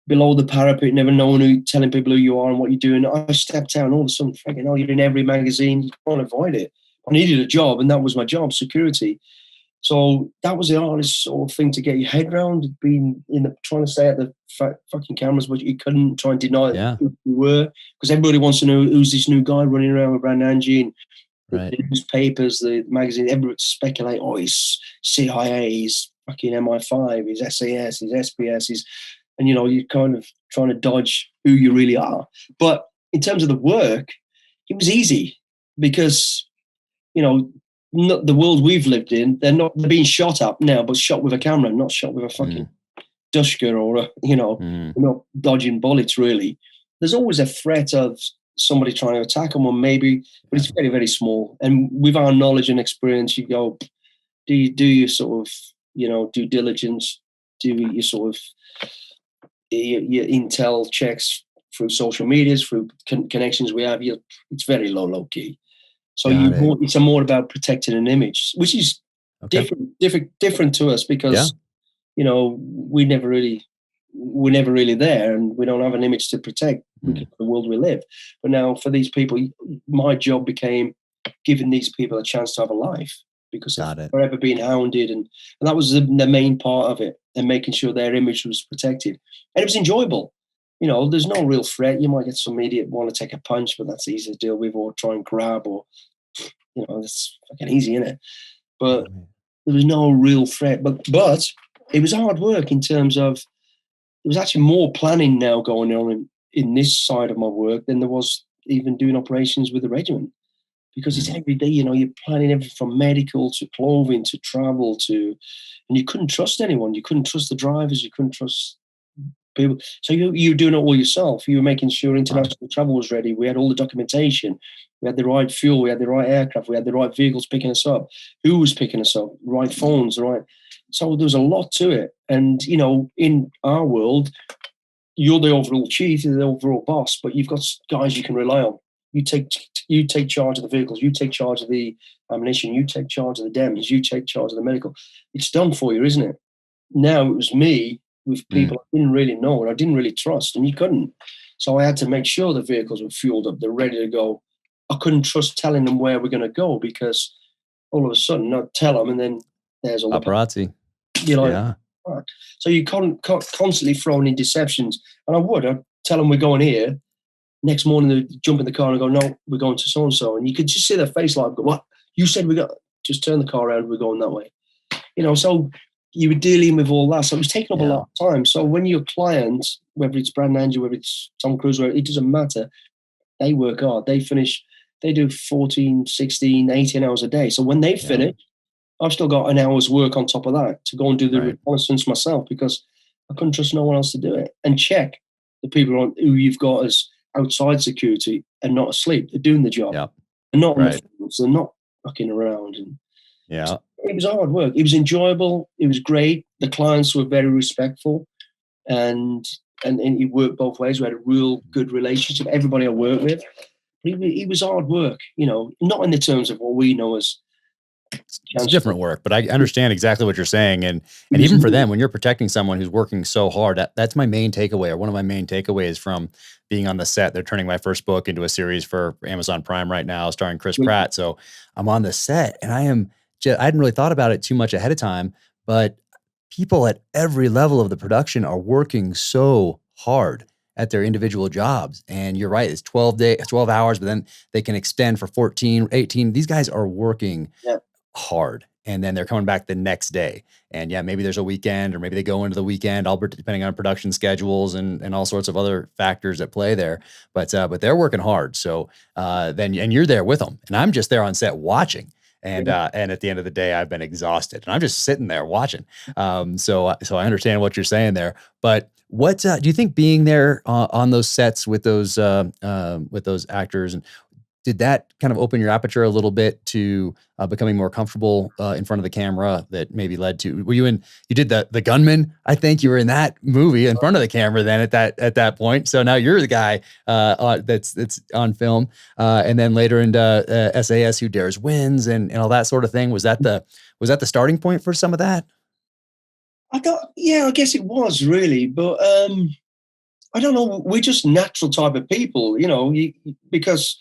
below the parapet, never knowing telling people who you are and what you're doing. I stepped out and all of a sudden, you're in every magazine. You can't avoid it. I needed a job, and that was my job, security. So that was the hardest sort of thing to get your head around, being trying to stay at the fucking cameras, but you couldn't try and deny who you were, because everybody wants to know who's this new guy running around with Brad Angie and the newspapers, the magazine. Everybody speculate, he's CIA, he's fucking MI5, he's SAS, he's SPS, and you're kind of trying to dodge who you really are. But in terms of the work, it was easy because, not the world we've lived in, they're being shot up now, but shot with a camera, not shot with a fucking Dushka or we're not dodging bullets really. There's always a threat of somebody trying to attack them, or maybe, but it's very, very small. And with our knowledge and experience, you go, do you sort of, due diligence, do you sort of, your intel checks through social medias, through connections we have, it's very low key. So it's more about protecting an image, which is different to us because, we're never really there, and we don't have an image to protect because of the world we live. But now for these people, my job became giving these people a chance to have a life, because Got of it. forever being hounded, and that was the main part of it, and making sure their image was protected. And it was enjoyable. You know, there's no real threat. You might get some idiot want to take a punch, but that's easy to deal with, or try and grab, or it's fucking easy, isn't it? But there was no real threat. But it was hard work in terms of there was actually more planning now going on in this side of my work than there was even doing operations with the regiment, because it's every day. You're planning everything from medical to clothing to travel to, and you couldn't trust anyone. You couldn't trust the drivers. You couldn't trust people. So you were doing it all yourself. You were making sure international travel was ready. We had all the documentation. We had the right fuel. We had the right aircraft. We had the right vehicles picking us up. Who was picking us up? Right phones, right? So there was a lot to it. And, in our world, you're the overall chief, you're the overall boss, but you've got guys you can rely on. You take charge of the vehicles. You take charge of the ammunition. You take charge of the DEMs. You take charge of the medical. It's done for you, isn't it? Now it was me with people I didn't really know and I didn't really trust, and you couldn't. So I had to make sure the vehicles were fueled up, they're ready to go. I couldn't trust telling them where we're going to go, because all of a sudden I'd tell them and then there's all the paparazzi. Yeah. Right. So you constantly throwing in deceptions, and I'd tell them we're going here. Next morning they'd jump in the car and go, no, we're going to so and so, and you could just see their face like, what? You said we got? Just turn the car around. We're going that way. So you were dealing with all that. So it was taking up a lot of time. So when your client, whether it's Brad and Andrew, whether it's Tom Cruise, it doesn't matter. They work hard. They do 14, 16, 18 hours a day. So when they finish, I've still got an hour's work on top of that to go and do the reconnaissance myself, because I couldn't trust no one else to do it, and check the people who you've got as outside security and not asleep. They're doing the job. Yeah. They're not on the fields. They're not fucking around. And it was hard work. It was enjoyable. It was great. The clients were very respectful, and it worked both ways. We had a real good relationship. Everybody I worked with, it was hard work. Not in the terms of what we know as. It's different work, but I understand exactly what you're saying. And even for them, when you're protecting someone who's working so hard, that's my main takeaway, or one of my main takeaways from being on the set. They're turning my first book into a series for Amazon Prime right now, starring Chris Pratt. So I'm on the set, and I hadn't really thought about it too much ahead of time, but people at every level of the production are working so hard at their individual jobs. And you're right, it's 12 hours, but then they can extend for 14, 18. These guys are working hard, and then they're coming back the next day. And maybe there's a weekend, or maybe they go into the weekend, all depending on production schedules and all sorts of other factors at play there. But they're working hard. So and you're there with them, and I'm just there on set watching. And at the end of the day, I've been exhausted, and I'm just sitting there watching. So I understand what you're saying there. But what do you think, being there on those sets with those actors, and did that kind of open your aperture a little bit to becoming more comfortable in front of the camera? That maybe led to, you did the gunman? I think you were in that movie in front of the camera then at that point. So now you're the guy that's on film, and then later into SAS, Who Dares Wins, and all that sort of thing. Was that the starting point for some of that? I guess it was really, but I don't know. We're just natural type of people, because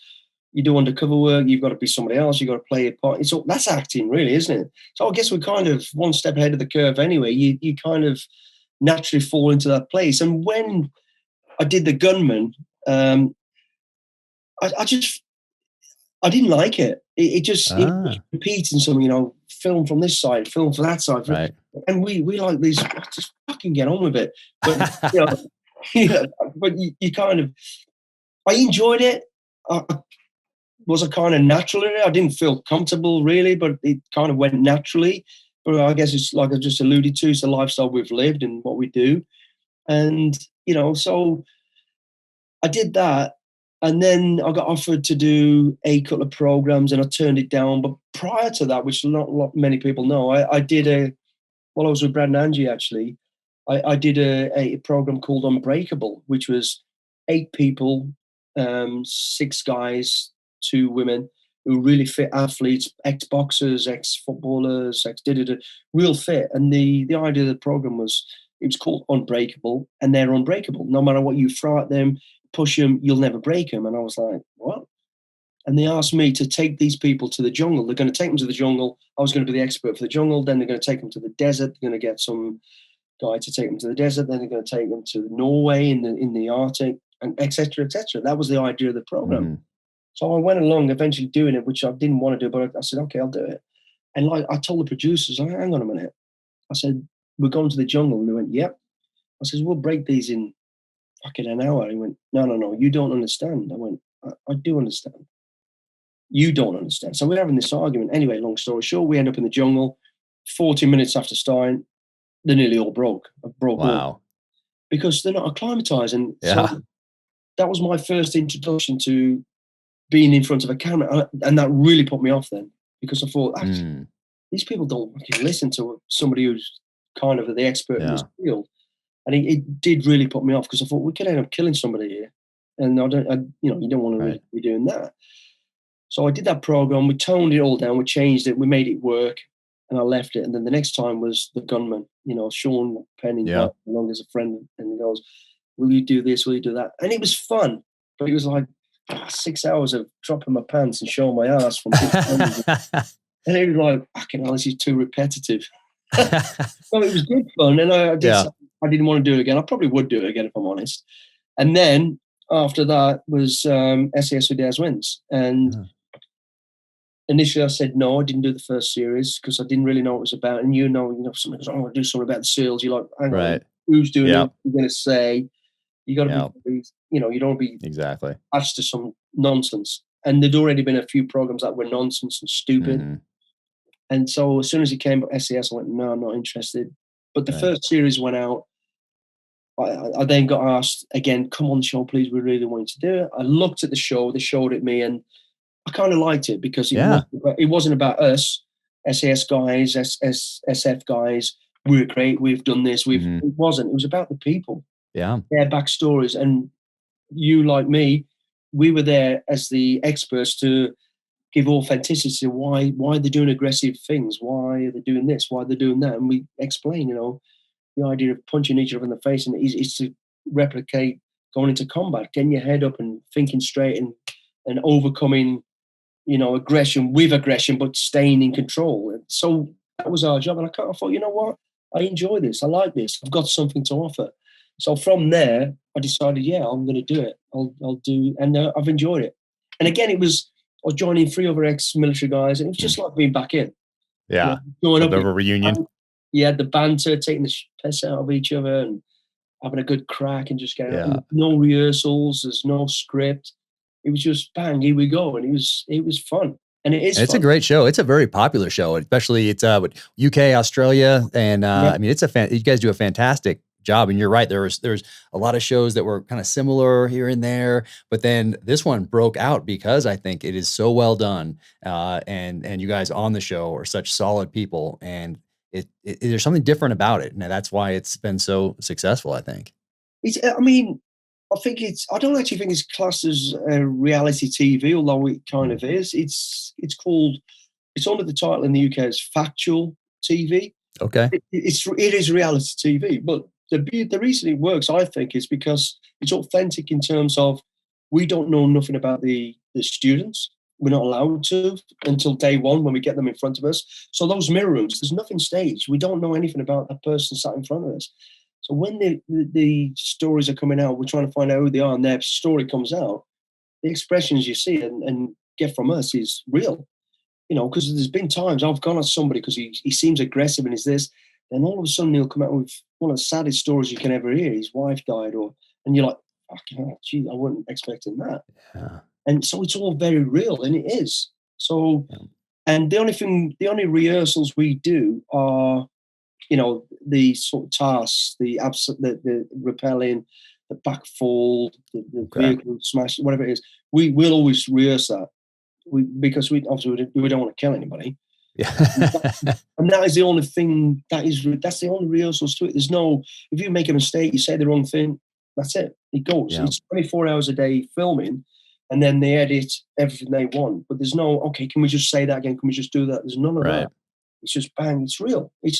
you do undercover work, you've got to be somebody else, you've got to play a part. That's acting, really, isn't it? So I guess we're kind of one step ahead of the curve anyway. You kind of naturally fall into that place. And when I did the gunman, I didn't like it. It was repeating something, film from this side, film from that side. Right. And we like these, just fucking get on with it. But, but you kind of, I enjoyed it. Was a kind of natural in it. I didn't feel comfortable really, but it kind of went naturally. But I guess it's like I just alluded to, it's the lifestyle we've lived and what we do. And, so I did that. And then I got offered to do a couple of programs, and I turned it down. But prior to that, which not many people know, I did while I was with Brad and Angie, actually, I did a program called Unbreakable, which was 8 people, 6 guys, 2 women, who really fit athletes, ex-boxers, ex-footballers, real fit. And the idea of the program was, it was called Unbreakable, and they're unbreakable. No matter what you throw at them, push them, you'll never break them. And I was like, what? And they asked me to take these people to the jungle. They're going to take them to the jungle. I was going to be the expert for the jungle. Then they're going to take them to the desert. They're going to get some guy to take them to the desert. Then they're going to take them to Norway in the Arctic, and et cetera, et cetera. That was the idea of the program. Mm-hmm. So I went along, eventually doing it, which I didn't want to do, but I said, okay, I'll do it. And like I told the producers, hang on a minute. I said, we're going to the jungle. And they went, yep. I said, we'll break these in fucking an hour. He went, no, you don't understand. I went, I do understand. You don't understand. So we're having this argument. Anyway, long story short, we end up in the jungle. 40 minutes after starting, they nearly all broke. Wow. Because they're not acclimatized. And yeah. so that was my first introduction to being in front of a camera. And that really put me off then, because I thought, these people don't listen to somebody who's kind of the expert in this field. And it did really put me off, because I thought we could end up killing somebody here. And you don't want to really be doing that. So I did that program. We toned it all down. We changed it. We made it work. And I left it. And then the next time was the gunman, Sean Penn, along as a friend. And he goes, will you do this? Will you do that? And it was fun. But it was like 6 hours of dropping my pants and showing my ass from and it was like, fucking hell, this is too repetitive. So it was good fun. And I didn't want to do it again. I probably would do it again, if I'm honest. And then after that was SAS Udairs Wins. And initially I said no, I didn't do the first series because I didn't really know what it was about. And somebody goes, I want to do something about the SEALs. You're like, hang on, who's doing it? You're going to say, you got to be, you don't want to be exactly attached to some nonsense. And there'd already been a few programs that were nonsense and stupid. Mm-hmm. And so as soon as it came up SAS, I went, no, I'm not interested. But the first series went out. I then got asked again, come on the show, please. We really want you to do it. I looked at the show. They showed it me, and I kind of liked it because it wasn't about us, SAS guys, SF guys. We're great. We've done this. It wasn't. It was about the people. Yeah. Their backstories. And you, like me, we were there as the experts to give authenticity to why they're doing aggressive things. Why are they doing this? Why they're doing that? And we explain, the idea of punching each other in the face, and is to replicate going into combat, getting your head up and thinking straight and overcoming, aggression with aggression, but staying in control. And so that was our job. And I thought, you know what? I enjoy this. I like this. I've got something to offer. So from there, I decided, I'm going to do it. I'll do, and I've enjoyed it. And again, I was joining 3 other ex-military guys, and it was just like being back in. Yeah. Going up a reunion. The banter, taking the piss out of each other and having a good crack and just getting out. No rehearsals, there's no script. It was just bang, here we go. And it was fun. And it is It's a great show. It's a very popular show, especially it's UK, Australia. And I mean, you guys do a fantastic job. And you're right. There's a lot of shows that were kind of similar here and there, but then this one broke out because I think it is so well done. And you guys on the show are such solid people, and there's something different about it. And that's why it's been so successful, I think. I don't actually think it's classed as a reality TV, although it kind of is. It's under the title in the UK as factual TV. Okay. It is reality TV, but the reason it works, I think, is because it's authentic in terms of we don't know nothing about the students. We're not allowed to until day one when we get them in front of us. So those mirror rooms, there's nothing staged. We don't know anything about that person sat in front of us. So when the stories are coming out, we're trying to find out who they are, and their story comes out, the expressions you see and get from us is real. Because there's been times I've gone at somebody because he seems aggressive and is this, then all of a sudden he'll come out with one of the saddest stories you can ever hear. His wife died, and you're like, fucking hell, gee, I wasn't expecting that. Yeah. And so it's all very real, and it is. So, and the only rehearsals we do are, the sort of tasks, the rappelling, the backfall, the vehicle smash, whatever it is. We will always rehearse that. Because we obviously we don't want to kill anybody. Yeah. and that is the only thing that's the only rehearsals to it. There's no, if you make a mistake, you say the wrong thing, that's it. It goes. Yeah. It's 24 hours a day filming, and then they edit everything they want. But there's no, okay, can we just say that again? Can we just do that? There's none of that. It's just bang, it's real. It's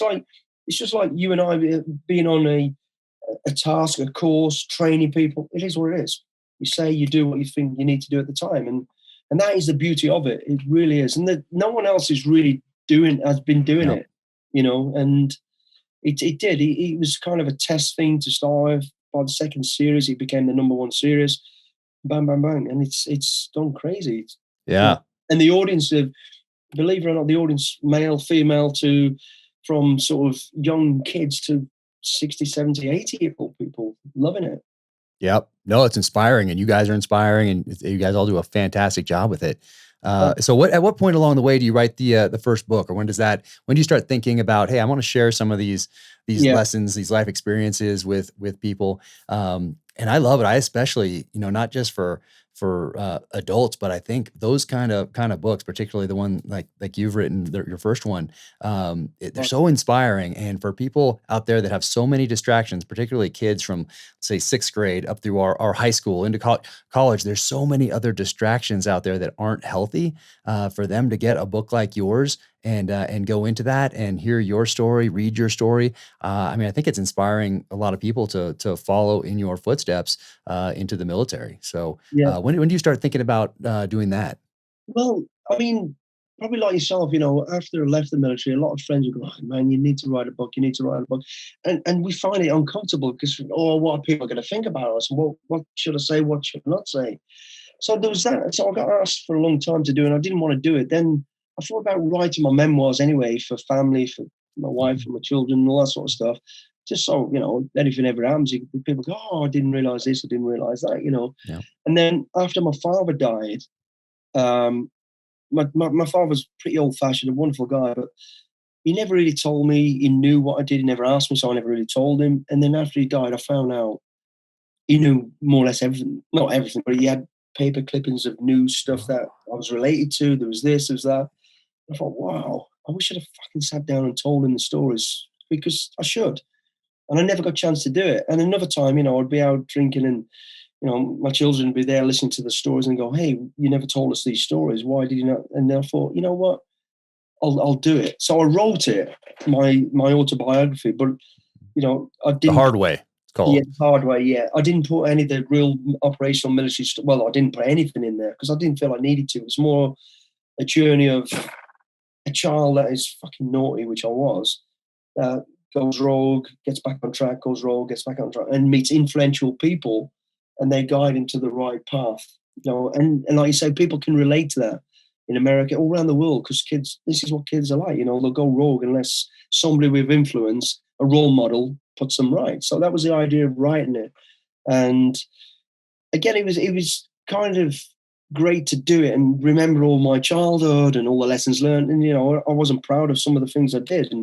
just like you and I being on a task, a course, training people. It is what it is. You say, you do what you think you need to do at the time. And And that is the beauty of it. It really is. And no one else is really has been doing it, and it did. It was kind of a test thing to start with. By the second series, it became the number one series. Bang, bang, bang. And it's gone crazy. Yeah. And the audience, believe it or not, the audience, male, female, from sort of young kids to 60, 70, 80-year-old people loving it. Yep. No, it's inspiring, and you guys are inspiring, and you guys all do a fantastic job with it. So at what point along the way do you write the first book, or when do you start thinking about, hey, I want to share some of these lessons, these life experiences with people? And I love it. I especially, not just for adults, but I think those kind of books, particularly the one like you've written, your first one, they're so inspiring. And for people out there that have so many distractions, particularly kids from, say, 6th grade up through our high school into college, there's so many other distractions out there that aren't healthy. For them to get a book like yours and go into that and hear your story, read your story. I mean, I think it's inspiring a lot of people to follow in your footsteps into the military. So when do you start thinking about doing that? Well, I mean, probably like yourself, after I left the military, a lot of friends would go, oh, man, you need to write a book. You need to write a book. And we find it uncomfortable because, what are people going to think about us? And what should I say? What should I not say? So there was that. So I got asked for a long time to do it, and I didn't want to do it. Then I thought about writing my memoirs anyway, for family, for my wife, for my children, and all that sort of stuff. Just so, anything ever happens, people go, oh, I didn't realize this, I didn't realize that, Yeah. And then after my father died, my father was pretty old fashioned, a wonderful guy, but he never really told me. He knew what I did. He never asked me, so I never really told him. And then after he died, I found out he knew more or less everything. Not everything, but he had paper clippings of news stuff that I was related to. There was this, there was that. I thought, wow, I wish I'd have fucking sat down and told him the stories, because I should. And I never got a chance to do it. And another time, I'd be out drinking and, my children would be there listening to the stories and go, hey, you never told us these stories. Why did you not? And then I thought, you know what? I'll do it. So I wrote it, my autobiography, but, I didn't. The hard way, it's called. Yeah, the hard way, yeah. I didn't put any of the real operational military stuff. Well, I didn't put anything in there because I didn't feel I needed to. It was more a journey of a child that is fucking naughty, which I was, goes rogue, gets back on track, goes rogue, gets back on track, and meets influential people, and they guide him to the right path. And like you say, people can relate to that in America, all around the world, because kids, this is what kids are like. They'll go rogue unless somebody with influence, a role model, puts them right. So that was the idea of writing it. And again, it was kind of great to do it and remember all my childhood and all the lessons learned. And, I wasn't proud of some of the things I did,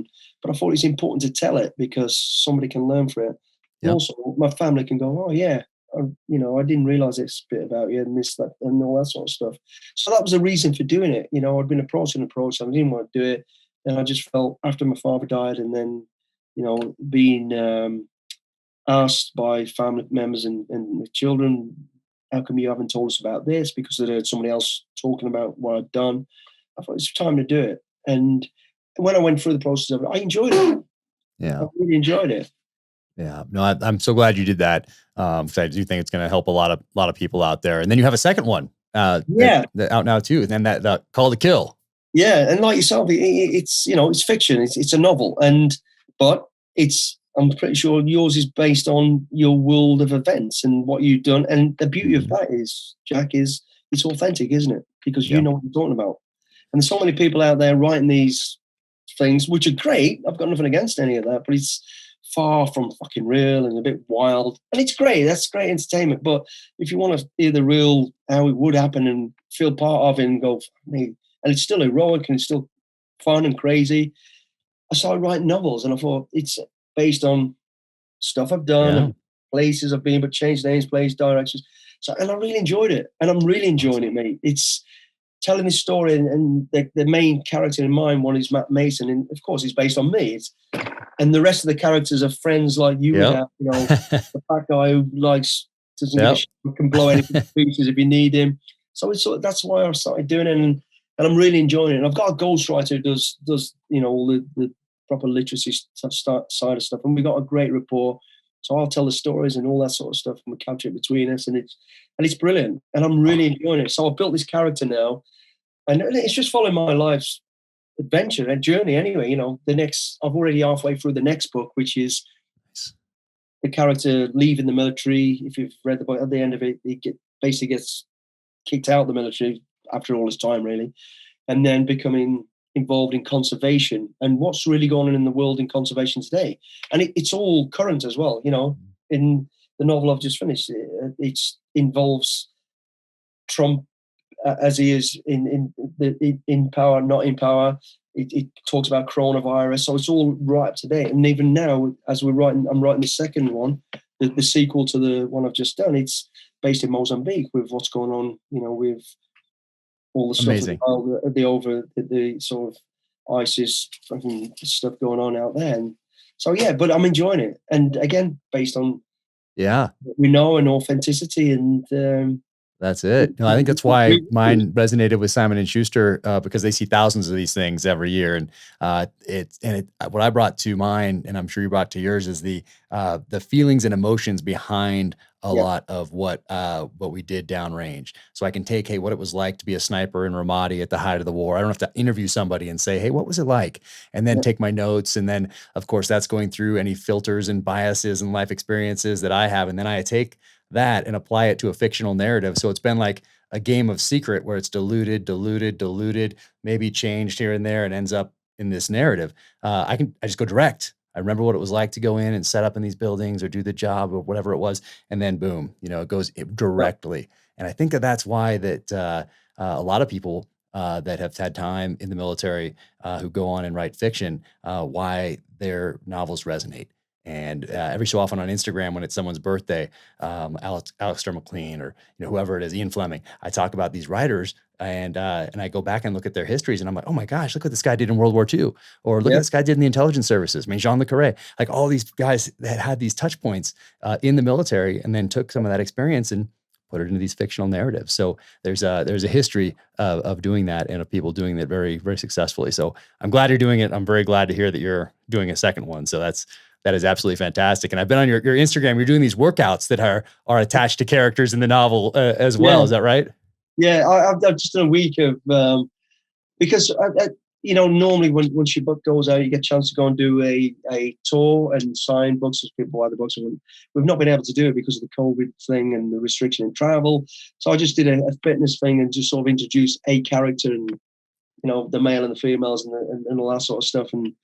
but I thought it's important to tell it because somebody can learn from it. Yep. And also my family can go, oh yeah, I didn't realize this bit about you and this, that, and all that sort of stuff. So that was the reason for doing it. I'd been approached, and I didn't want to do it. And I just felt after my father died, and then, being asked by family members and the children, how come you haven't told us about this? Because they'd heard somebody else talking about what I'd done. I thought it's time to do it. And when I went through the process of it, I enjoyed it. Yeah. I really enjoyed it. Yeah. No, I'm so glad you did that. Because I do think it's going to help a lot of people out there. And then you have a second one that out now too. And then that Call to Kill. Yeah. And like yourself, it's, it's fiction. It's a novel. But I'm pretty sure yours is based on your world of events and what you've done. And the beauty of that is, Jack, it's authentic, isn't it? Because you know what you're talking about. And there's so many people out there writing these things, which are great. I've got nothing against any of that, but it's far from fucking real and a bit wild. And it's great. That's great entertainment. But if you want to hear the real, how it would happen and feel part of it and go, and it's still heroic and it's still fun and crazy, I started writing novels, and I thought it's based on stuff I've done and places I've been, but changed names, places, directions. So, and I really enjoyed it, and I'm really enjoying it, mate. It's telling this story, and the main character in mine, one is Matt Mason, and of course, he's based on me. And the rest of the characters are friends like you would have, the fat guy who doesn't give a shit, can blow anything to pieces if you need him. So that's why I started doing it, and I'm really enjoying it. And I've got a ghostwriter who does all the proper literacy side of stuff, and we got a great rapport. So I'll tell the stories and all that sort of stuff, and we capture it between us, and and it's brilliant, and I'm really enjoying it. So I've built this character now, and it's just following my life's adventure and journey. Anyway, I've already halfway through the next book, which is the character leaving the military. If you've read the book, at the end of it, basically gets kicked out of the military after all his time, really, and then becoming involved in conservation and what's really going on in the world in conservation today. And it's all current as well. In the novel I've just finished, it involves Trump as he is in power, not in power. It talks about coronavirus, so it's all right up to date. And even now, as I'm writing the second one, the sequel to the one I've just done. It's based in Mozambique with what's going on, with all the stuff, the sort of ISIS fucking stuff going on out there. And so but I'm enjoying it. And again, based on what we know and authenticity, and that's it. No, I think that's why mine resonated with Simon & Schuster, because they see thousands of these things every year. And what I brought to mine, and I'm sure you brought to yours, is the feelings and emotions behind a lot of what we did downrange. So I can take, hey, what it was like to be a sniper in Ramadi at the height of the war. I don't have to interview somebody and say, hey, what was it like? And then take my notes. And then, of course, that's going through any filters and biases and life experiences that I have. And then I take that and apply it to a fictional narrative. So it's been like a game of secret where it's diluted, maybe changed here and there, and ends up in this narrative. I just go direct. I remember what it was like to go in and set up in these buildings or do the job or whatever it was. And then boom, it goes directly. And I think that's why that a lot of people that have had time in the military who go on and write fiction, why their novels resonate. And every so often on Instagram, when it's someone's birthday, Alistair McLean or whoever it is, Ian Fleming, I talk about these writers, and I go back and look at their histories, and I'm like, oh my gosh, look what this guy did in World War II, or look what this guy did in the intelligence services. I mean, Jean Le Carré, like all these guys that had these touch points in the military, and then took some of that experience and put it into these fictional narratives. So there's a history of doing that, and of people doing that very, very successfully. So I'm glad you're doing it. I'm very glad to hear that you're doing a second one. So that is absolutely fantastic. And I've been on your Instagram. You're doing these workouts that are attached to characters in the novel as well. Yeah. Is that right? Yeah, I've just done a week of because normally once your book goes out, you get a chance to go and do a tour and sign books as people buy the books. And we've not been able to do it because of the COVID thing and the restriction in travel. So I just did a fitness thing and just sort of introduced a character and the male and the females and all that sort of stuff. And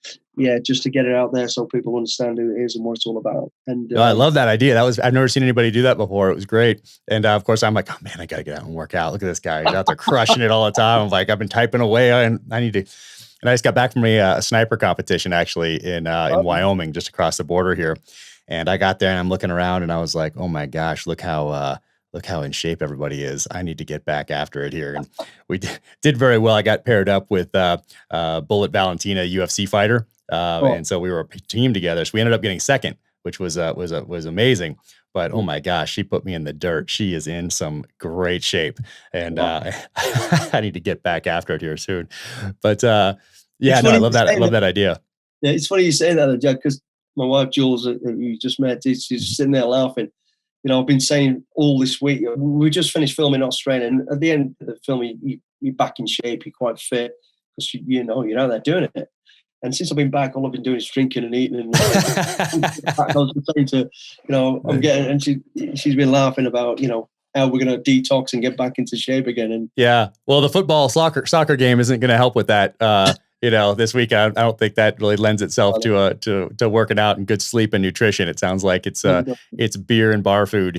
just to get it out there so people understand who it is and what it's all about. And I love that idea. I've never seen anybody do that before. It was great. And of course I'm like, oh man, I got to get out and work out. Look at this guy. He's out there crushing it all the time. I'm like, I've been typing away and I need to. And I just got back from a sniper competition actually in Wyoming, just across the border here. And I got there and I'm looking around and I was like, oh my gosh, look how in shape everybody is. I need to get back after it here. And we did very well. I got paired up with Bullet Valentina, UFC fighter. And so we were a team together. So we ended up getting second, which was amazing. But oh my gosh, she put me in the dirt. She is in some great shape. And I need to get back after it here soon. But I love that. I love that idea. Yeah, it's funny you say that, Jack, because my wife, Jules, who you just met, she's sitting there laughing. I've been saying all this week, we just finished filming in Australia, and at the end of the film, you're back in shape, you're quite fit, because you're out there doing it. And since I've been back, all I've been doing is drinking and eating. And I was saying to, I'm getting, and she's been laughing about, how we're going to detox and get back into shape again. And well, the soccer game isn't going to help with that. This week, I don't think that really lends itself to working out and good sleep and nutrition. It sounds like it's beer and bar food,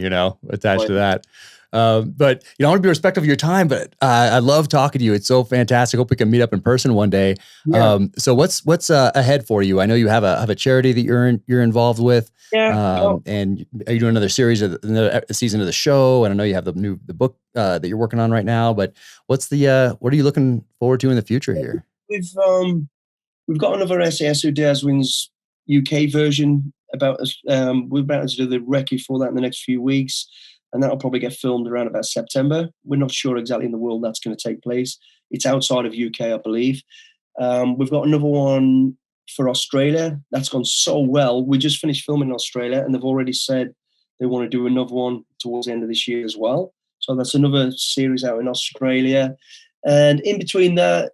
attached to that. But I want to be respectful of your time, but I love talking to you. It's so fantastic. Hope we can meet up in person one day. Yeah. So what's ahead for you? I know you have a charity that you're involved with. Yeah. And are you doing another series of another season of the show? And I know you have the book that you're working on right now, but what are you looking forward to in the future here? We've got another SAS Who Dares Wins UK version about us. We're about to do the recce for that in the next few weeks, and that'll probably get filmed around about September. We're not sure exactly in the world that's going to take place. It's outside of UK, I believe. We've got another one for Australia. That's gone so well. We just finished filming in Australia, and they've already said they want to do another one towards the end of this year as well. So that's another series out in Australia. And in between that,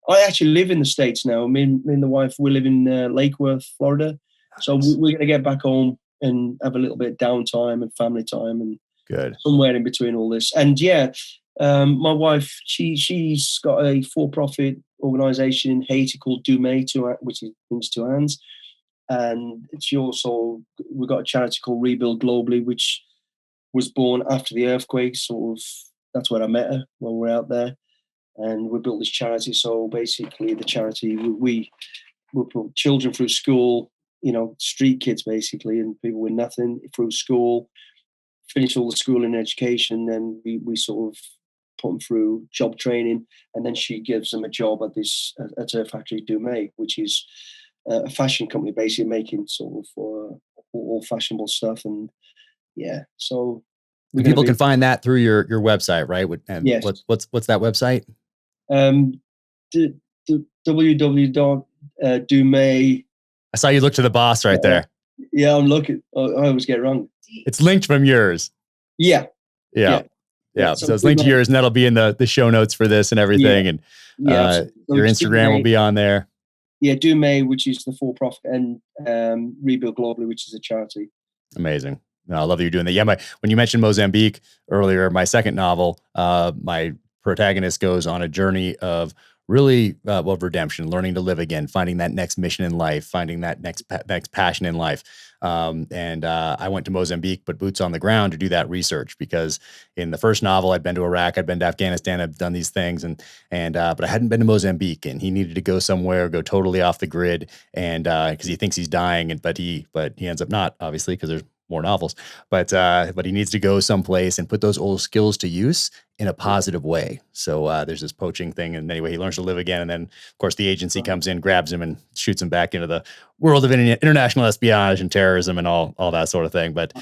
I actually live in the States now. Me and the wife, we live in Lake Worth, Florida. So we're going to get back home and have a little bit of downtime and family time and Good. Somewhere in between all this. And my wife, she's got a for-profit organization in Haiti called Dumé, which means two hands. And we've got a charity called Rebuild Globally, which was born after the earthquake. Sort of, that's where I met her when we were out there. And we built this charity. So basically the charity, we put children through school, street kids basically, and people with nothing through school, finish all the school and education. Then we sort of put them through job training. And then she gives them a job at her factory, Dumé, which is a fashion company basically making sort of all fashionable stuff. And so people can find that through your website, right? And yes. What's that website? www.dumé. I saw you look to the boss right there. Yeah, I'm looking. I always get it wrong. It's linked from yours. Yeah. So it's linked to yours, and that'll be in the show notes for this and everything. And your Instagram will be on there. Yeah, Dumé, which is the for-profit, and Rebuild Globally, which is a charity. Amazing. No, I love that you're doing that. Yeah, when you mentioned Mozambique earlier, my second novel, my protagonist goes on a journey of really redemption, learning to live again, finding that next mission in life, finding that next passion in life. And I went to Mozambique, but boots on the ground to do that research, because in the first novel, I'd been to Iraq, I'd been to Afghanistan, I've done these things, but I hadn't been to Mozambique, and he needed to go somewhere, go totally off the grid, and because he thinks he's dying, but he ends up not, obviously, because there's more novels, but he needs to go someplace and put those old skills to use in a positive way. So there's this poaching thing, and anyway, he learns to live again, and then of course the agency comes in, grabs him, and shoots him back into the world of international espionage and terrorism and all that sort of thing. But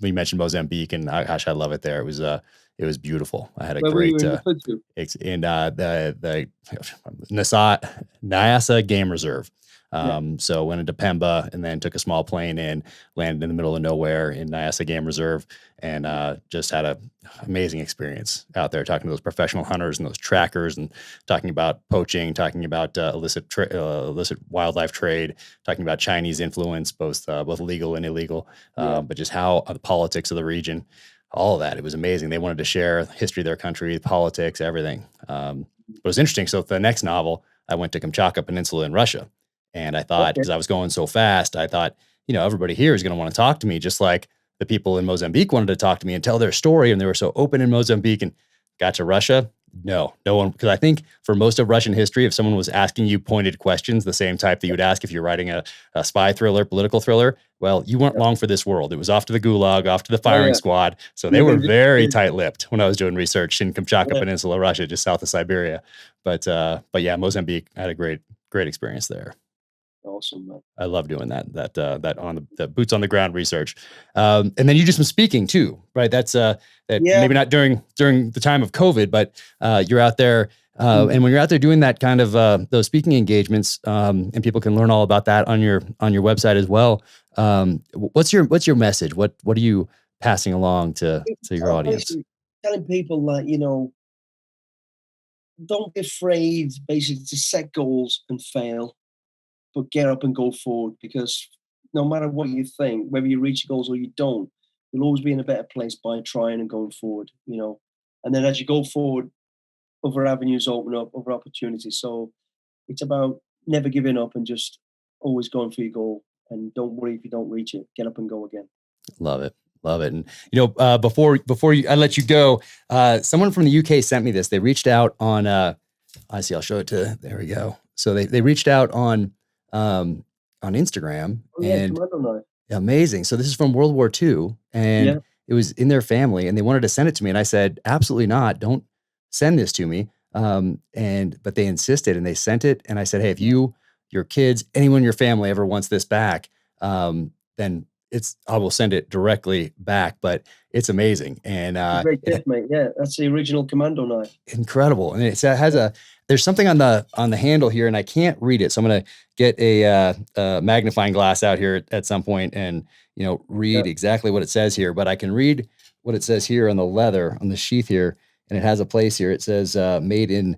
we mentioned Mozambique, and gosh, I love it there. It was beautiful. I had a great in the Nyassa Game Reserve. So went into Pemba and then took a small plane and landed in the middle of nowhere in Nyassa Game Reserve, and just had an amazing experience out there, talking to those professional hunters and those trackers, and talking about poaching, talking about illicit wildlife trade, talking about Chinese influence, both legal and illegal, but just how the politics of the region, all of that. It was amazing. They wanted to share the history of their country, the politics, everything. It was interesting. So the next novel, I went to Kamchatka Peninsula in Russia. And I thought, because I was going so fast, I thought, everybody here is going to want to talk to me, just like the people in Mozambique wanted to talk to me and tell their story. And they were so open in Mozambique. And got to Russia. No one, because I think for most of Russian history, if someone was asking you pointed questions, the same type that you would ask if you're writing a spy thriller, political thriller, well, you weren't long for this world. It was off to the gulag, off to the firing squad. So they were very tight-lipped when I was doing research in Kamchatka Peninsula, Russia, just south of Siberia. But yeah, Mozambique, I had a great experience there. Awesome, man. I love doing that on the boots on the ground research. And then you do some speaking too, right? That's maybe not during the time of COVID, but you're out there. And when you're out there doing that kind of those speaking engagements, and people can learn all about that on your website as well. What's your message? What are you passing along to your audience? Telling people that, don't be afraid basically to set goals and fail, but get up and go forward, because no matter what you think, whether you reach your goals or you don't, you'll always be in a better place by trying and going forward, And then as you go forward, other avenues open up, other opportunities. So it's about never giving up and just always going for your goal. And don't worry if you don't reach it. Get up and go again. Love it. And, before I let you go, someone from the UK sent me this. They reached out on, I'll show it there we go. So they reached out on Instagram, and amazing. So this is from World War II, and it was in their family, and they wanted to send it to me. And I said, absolutely not. Don't send this to me. But they insisted, and they sent it. And I said, hey, if your kids, anyone in your family ever wants this back, then I will send it directly back, but it's amazing. And great gift, mate. Yeah, that's the original commando knife. Incredible. And it has there's something on the handle here, and I can't read it. So I'm going to get a magnifying glass out here at some point and, read exactly what it says here, but I can read what it says here on the leather, on the sheath here, and it has a place here. It says made in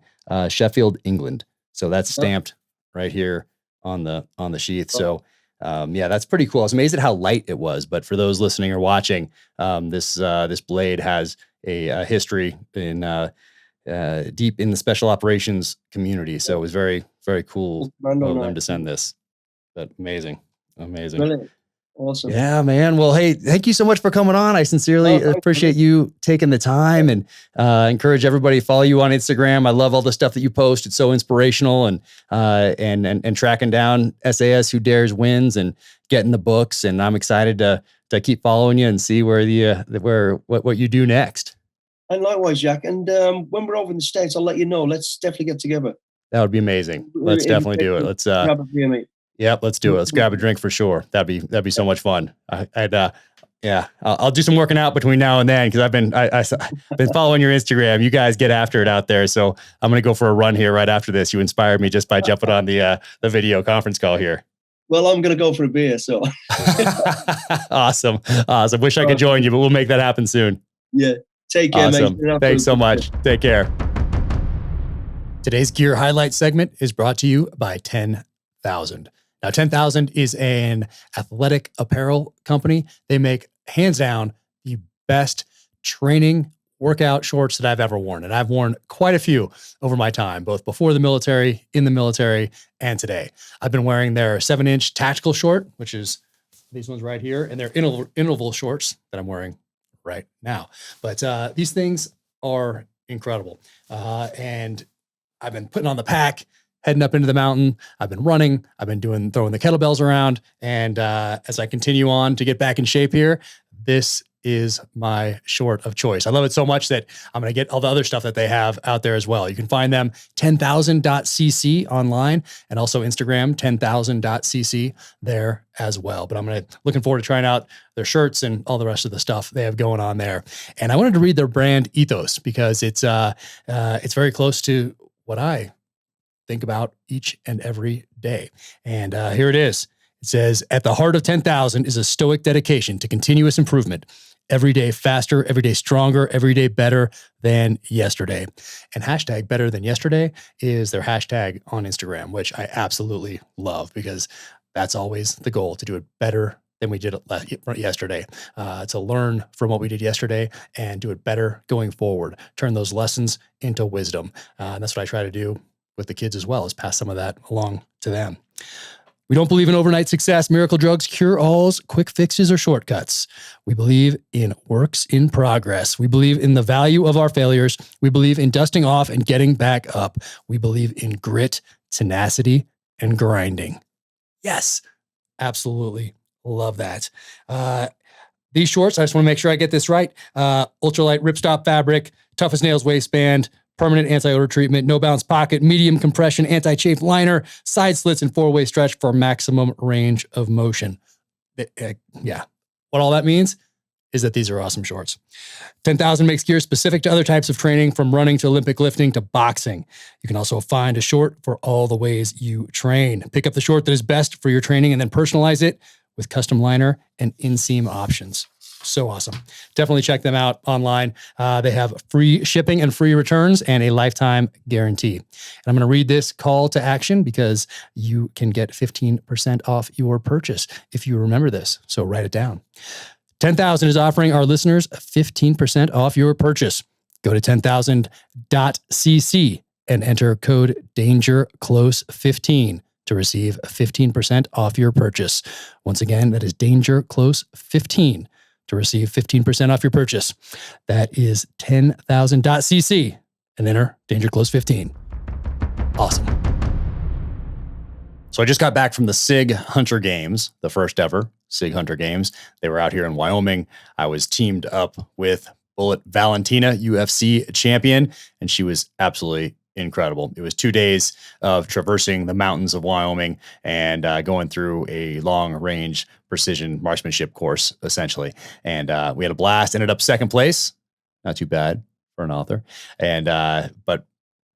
Sheffield, England. So that's stamped right here on the sheath. So yeah, that's pretty cool. I was amazed at how light it was. But for those listening or watching, this blade has a history in deep in the special operations community. So it was very, very cool of them to send this. But amazing. Brilliant. Awesome. Yeah, man. Well, hey, thank you so much for coming on. I sincerely appreciate you taking the time, and encourage everybody to follow you on Instagram. I love all the stuff that you post. It's so inspirational, and tracking down SAS Who Dares wins and getting the books. And I'm excited to keep following you and see what you do next. And likewise, Jack. And when we're over in the States, I'll let you know. Let's definitely get together. That would be amazing. Let's definitely do it. Let's grab a beer, mate. Yep, let's do it. Let's grab a drink for sure. That'd be so much fun. I'll do some working out between now and then, because I've been following your Instagram. You guys get after it out there. So I'm gonna go for a run here right after this. You inspired me just by jumping on the video conference call here. Well, I'm gonna go for a beer. So awesome. Wish I could join you, but we'll make that happen soon. Yeah. Take care, awesome. mate. Thanks so much. Take care. Today's Gear Highlight segment is brought to you by 10,000. Now, 10,000 is an athletic apparel company. They make, hands down, the best training workout shorts that I've ever worn. And I've worn quite a few over my time, both before the military, in the military, and today. I've been wearing their 7-inch tactical short, which is these ones right here, and their interval shorts that I'm wearing right now. But these things are incredible. And I've been putting on the pack, heading up into the mountain. I've been running. I've been throwing the kettlebells around. And as I continue on to get back in shape here, this is my short of choice. I love it so much that I'm going to get all the other stuff that they have out there as well. You can find them 10,000.cc online, and also Instagram 10,000.cc there as well. But I'm looking forward to trying out their shirts and all the rest of the stuff they have going on there. And I wanted to read their brand ethos, because it's very close to what I think about each and every day. And here it is. It says, at the heart of 10,000 is a stoic dedication to continuous improvement. Every day faster, every day stronger, every day better than yesterday. And hashtag better than yesterday is their hashtag on Instagram, which I absolutely love, because that's always the goal, to do it better than we did it yesterday, to learn from what we did yesterday and do it better going forward. Turn those lessons into wisdom. And that's what I try to do with the kids as well, is pass some of that along to them. We don't believe in overnight success, miracle drugs, cure-alls, quick fixes, or shortcuts. We believe in works in progress. We believe in the value of our failures. We believe in dusting off and getting back up. We believe in grit, tenacity, and grinding. Yes, absolutely love that. These shorts, I just want to make sure I get this right. Ultralight ripstop fabric, tough as nails waistband, permanent anti-odor treatment, no bounce pocket, medium compression, anti-chafe liner, side slits, and 4-way stretch for maximum range of motion. Yeah. What all that means is that these are awesome shorts. 10,000 makes gear specific to other types of training, from running to Olympic lifting to boxing. You can also find a short for all the ways you train. Pick up the short that is best for your training and then personalize it with custom liner and inseam options. So awesome. Definitely check them out online. They have free shipping and free returns and a lifetime guarantee. And I'm going to read this call to action, because you can get 15% off your purchase if you remember this. So write it down. 10,000 is offering our listeners 15% off your purchase. Go to 10,000.cc and enter code DANGERCLOSE15 to receive 15% off your purchase. Once again, that is DANGERCLOSE15 to receive 15% off your purchase. That is 10,000.cc and enter DangerClose15. Awesome. So I just got back from the SIG Hunter Games, the first ever SIG Hunter Games. They were out here in Wyoming. I was teamed up with Bullet Valentina, UFC champion, and she was absolutely incredible. It was 2 days of traversing the mountains of Wyoming and going through a long-range precision marksmanship course, essentially. And we had a blast. Ended up second place. Not too bad for an author. And but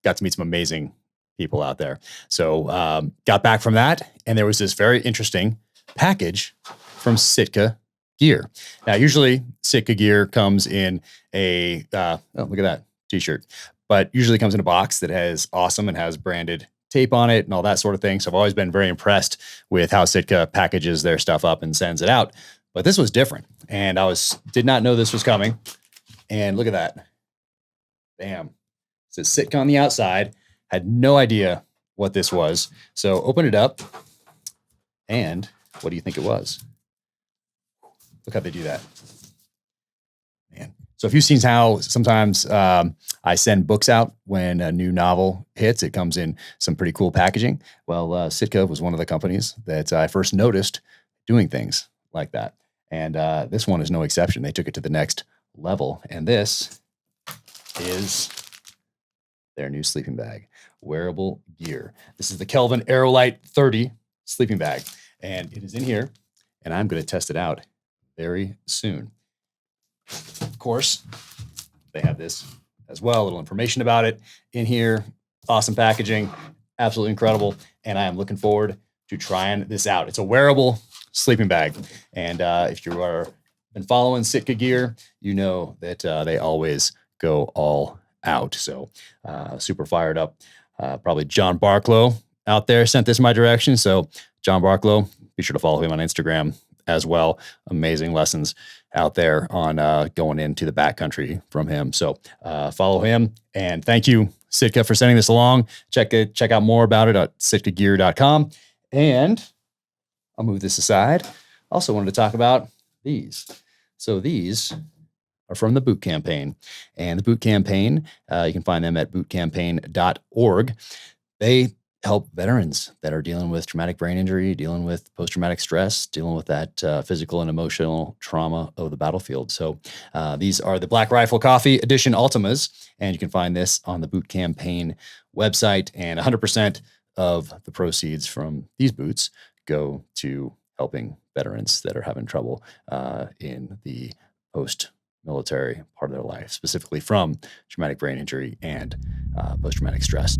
got to meet some amazing people out there. So got back from that, and there was this very interesting package from Sitka, gear. Now, usually Sitka gear comes in a, oh, look at that t-shirt, but usually comes in a box that has awesome and has branded tape on it and all that sort of thing. So I've always been very impressed with how Sitka packages their stuff up and sends it out. But this was different, and did not know this was coming. And look at that. Bam. It says Sitka on the outside. Had no idea what this was. So open it up, and what do you think it was? Look how they do that. Man. So if you've seen how sometimes I send books out when a new novel hits, it comes in some pretty cool packaging. Well, Sitka was one of the companies that I first noticed doing things like that. And this one is no exception. They took it to the next level. And this is their new sleeping bag, wearable gear. This is the Kelvin Aerolite 30 sleeping bag. And it is in here, and I'm going to test it out very soon. Of course, they have this as well, a little information about it in here. Awesome packaging, absolutely incredible. And I am looking forward to trying this out. It's a wearable sleeping bag. And if you are been following Sitka gear, you know that they always go all out. So super fired up. Probably John Barklow out there sent this my direction. So John Barklow, be sure to follow him on Instagram as well. Amazing lessons out there on going into the backcountry from him. So follow him, and thank you, Sitka, for sending this along. Check out more about it at sitkagear.com. And I'll move this aside. Also wanted to talk about these. So these are from the Boot Campaign, and the Boot Campaign, you can find them at bootcampaign.org. They help veterans that are dealing with traumatic brain injury, dealing with post-traumatic stress, dealing with that physical and emotional trauma of the battlefield. So these are the Black Rifle Coffee Edition Ultimas, and you can find this on the Boot Campaign website. And 100% of the proceeds from these boots go to helping veterans that are having trouble in the post-military part of their life, specifically from traumatic brain injury and post-traumatic stress.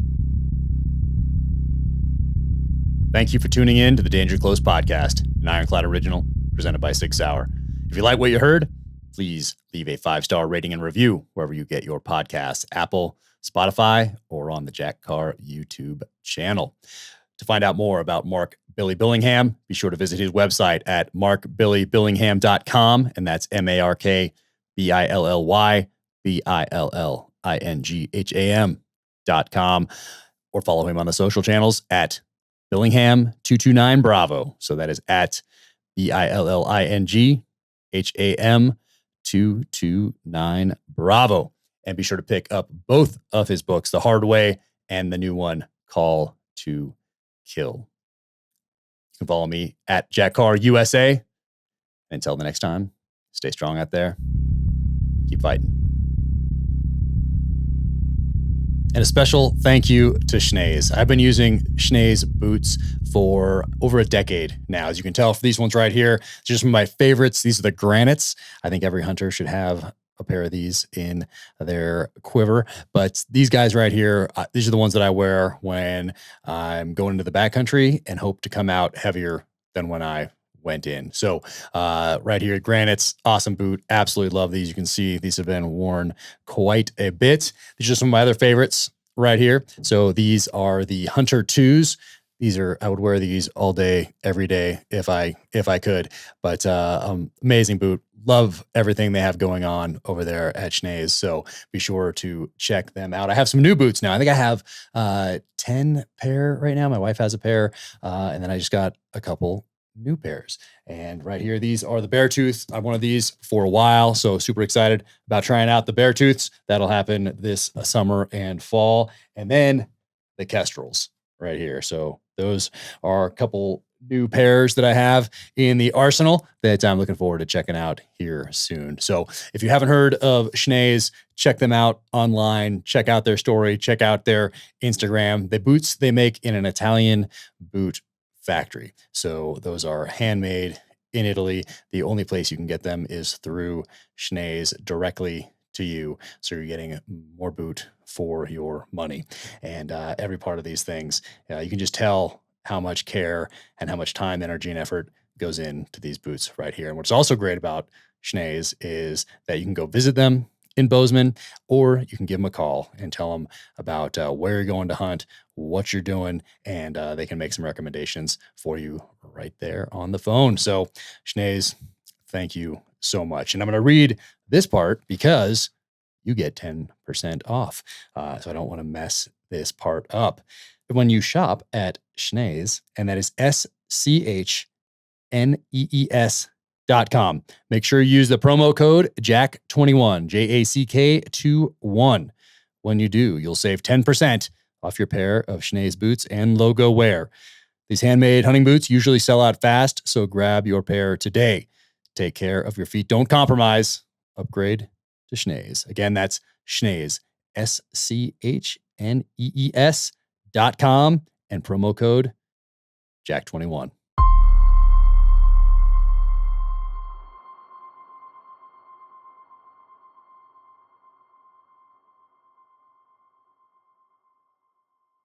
Thank you for tuning in to the Danger Close podcast, an Ironclad original presented by 6 Hour. If you like what you heard, please leave a 5-star rating and review wherever you get your podcasts, Apple, Spotify, or on the Jack Carr YouTube channel. To find out more about Mark Billy Billingham, be sure to visit his website at markbillybillingham.com, and that's MarkBillinghamBillingHam.com, or follow him on the social channels at Billingham229 Bravo. So that is at BILLINGHAM229 Bravo. And be sure to pick up both of his books, The Hard Way and the new one, Call to Kill. You can follow me at Jack Carr USA. Until the next time, stay strong out there. Keep fighting. And a special thank you to Schnees. I've been using Schnees boots for over a decade now. As you can tell, for these ones right here, just some of my favorites. These are the granites. I think every hunter should have a pair of these in their quiver. But these guys right here, these are the ones that I wear when I'm going into the backcountry and hope to come out heavier than when I went in. So right here, granites, awesome boot. Absolutely love these. You can see these have been worn quite a bit. These are some of my other favorites right here. So these are the Hunter 2s. I would wear these all day, every day if I could. But amazing boot. Love everything they have going on over there at Schnees. So be sure to check them out. I have some new boots now. I think I have 10 pair right now. My wife has a pair. And then I just got a couple new pairs. And right here, these are the Beartooth. I've wanted these for a while, so super excited about trying out the Beartooths. That'll happen this summer and fall. And then the Kestrels right here. So those are a couple new pairs that I have in the arsenal that I'm looking forward to checking out here soon. So if you haven't heard of Schnees, check them out online, check out their story, check out their Instagram. The boots they make in an Italian boot factory. So those are handmade in Italy. The only place you can get them is through Schnees directly to you. So you're getting more boot for your money. And every part of these things, you can just tell how much care and how much time, energy, and effort goes into these boots right here. And what's also great about Schnee's is that you can go visit them in Bozeman, or you can give them a call and tell them about where you're going to hunt, what you're doing, and they can make some recommendations for you right there on the phone. So Schnee's, thank you so much. And I'm going to read this part because you get 10% off. So I don't want to mess this part up. When you shop at Schnee's, and that is SCHNEES.com, make sure you use the promo code JACK21, JACK21. When you do, you'll save 10% off your pair of Schnee's boots and logo wear. These handmade hunting boots usually sell out fast, so grab your pair today. Take care of your feet. Don't compromise. Upgrade to Schnee's. Again, that's Schnee's, SCHNEES.com, and promo code JACK21.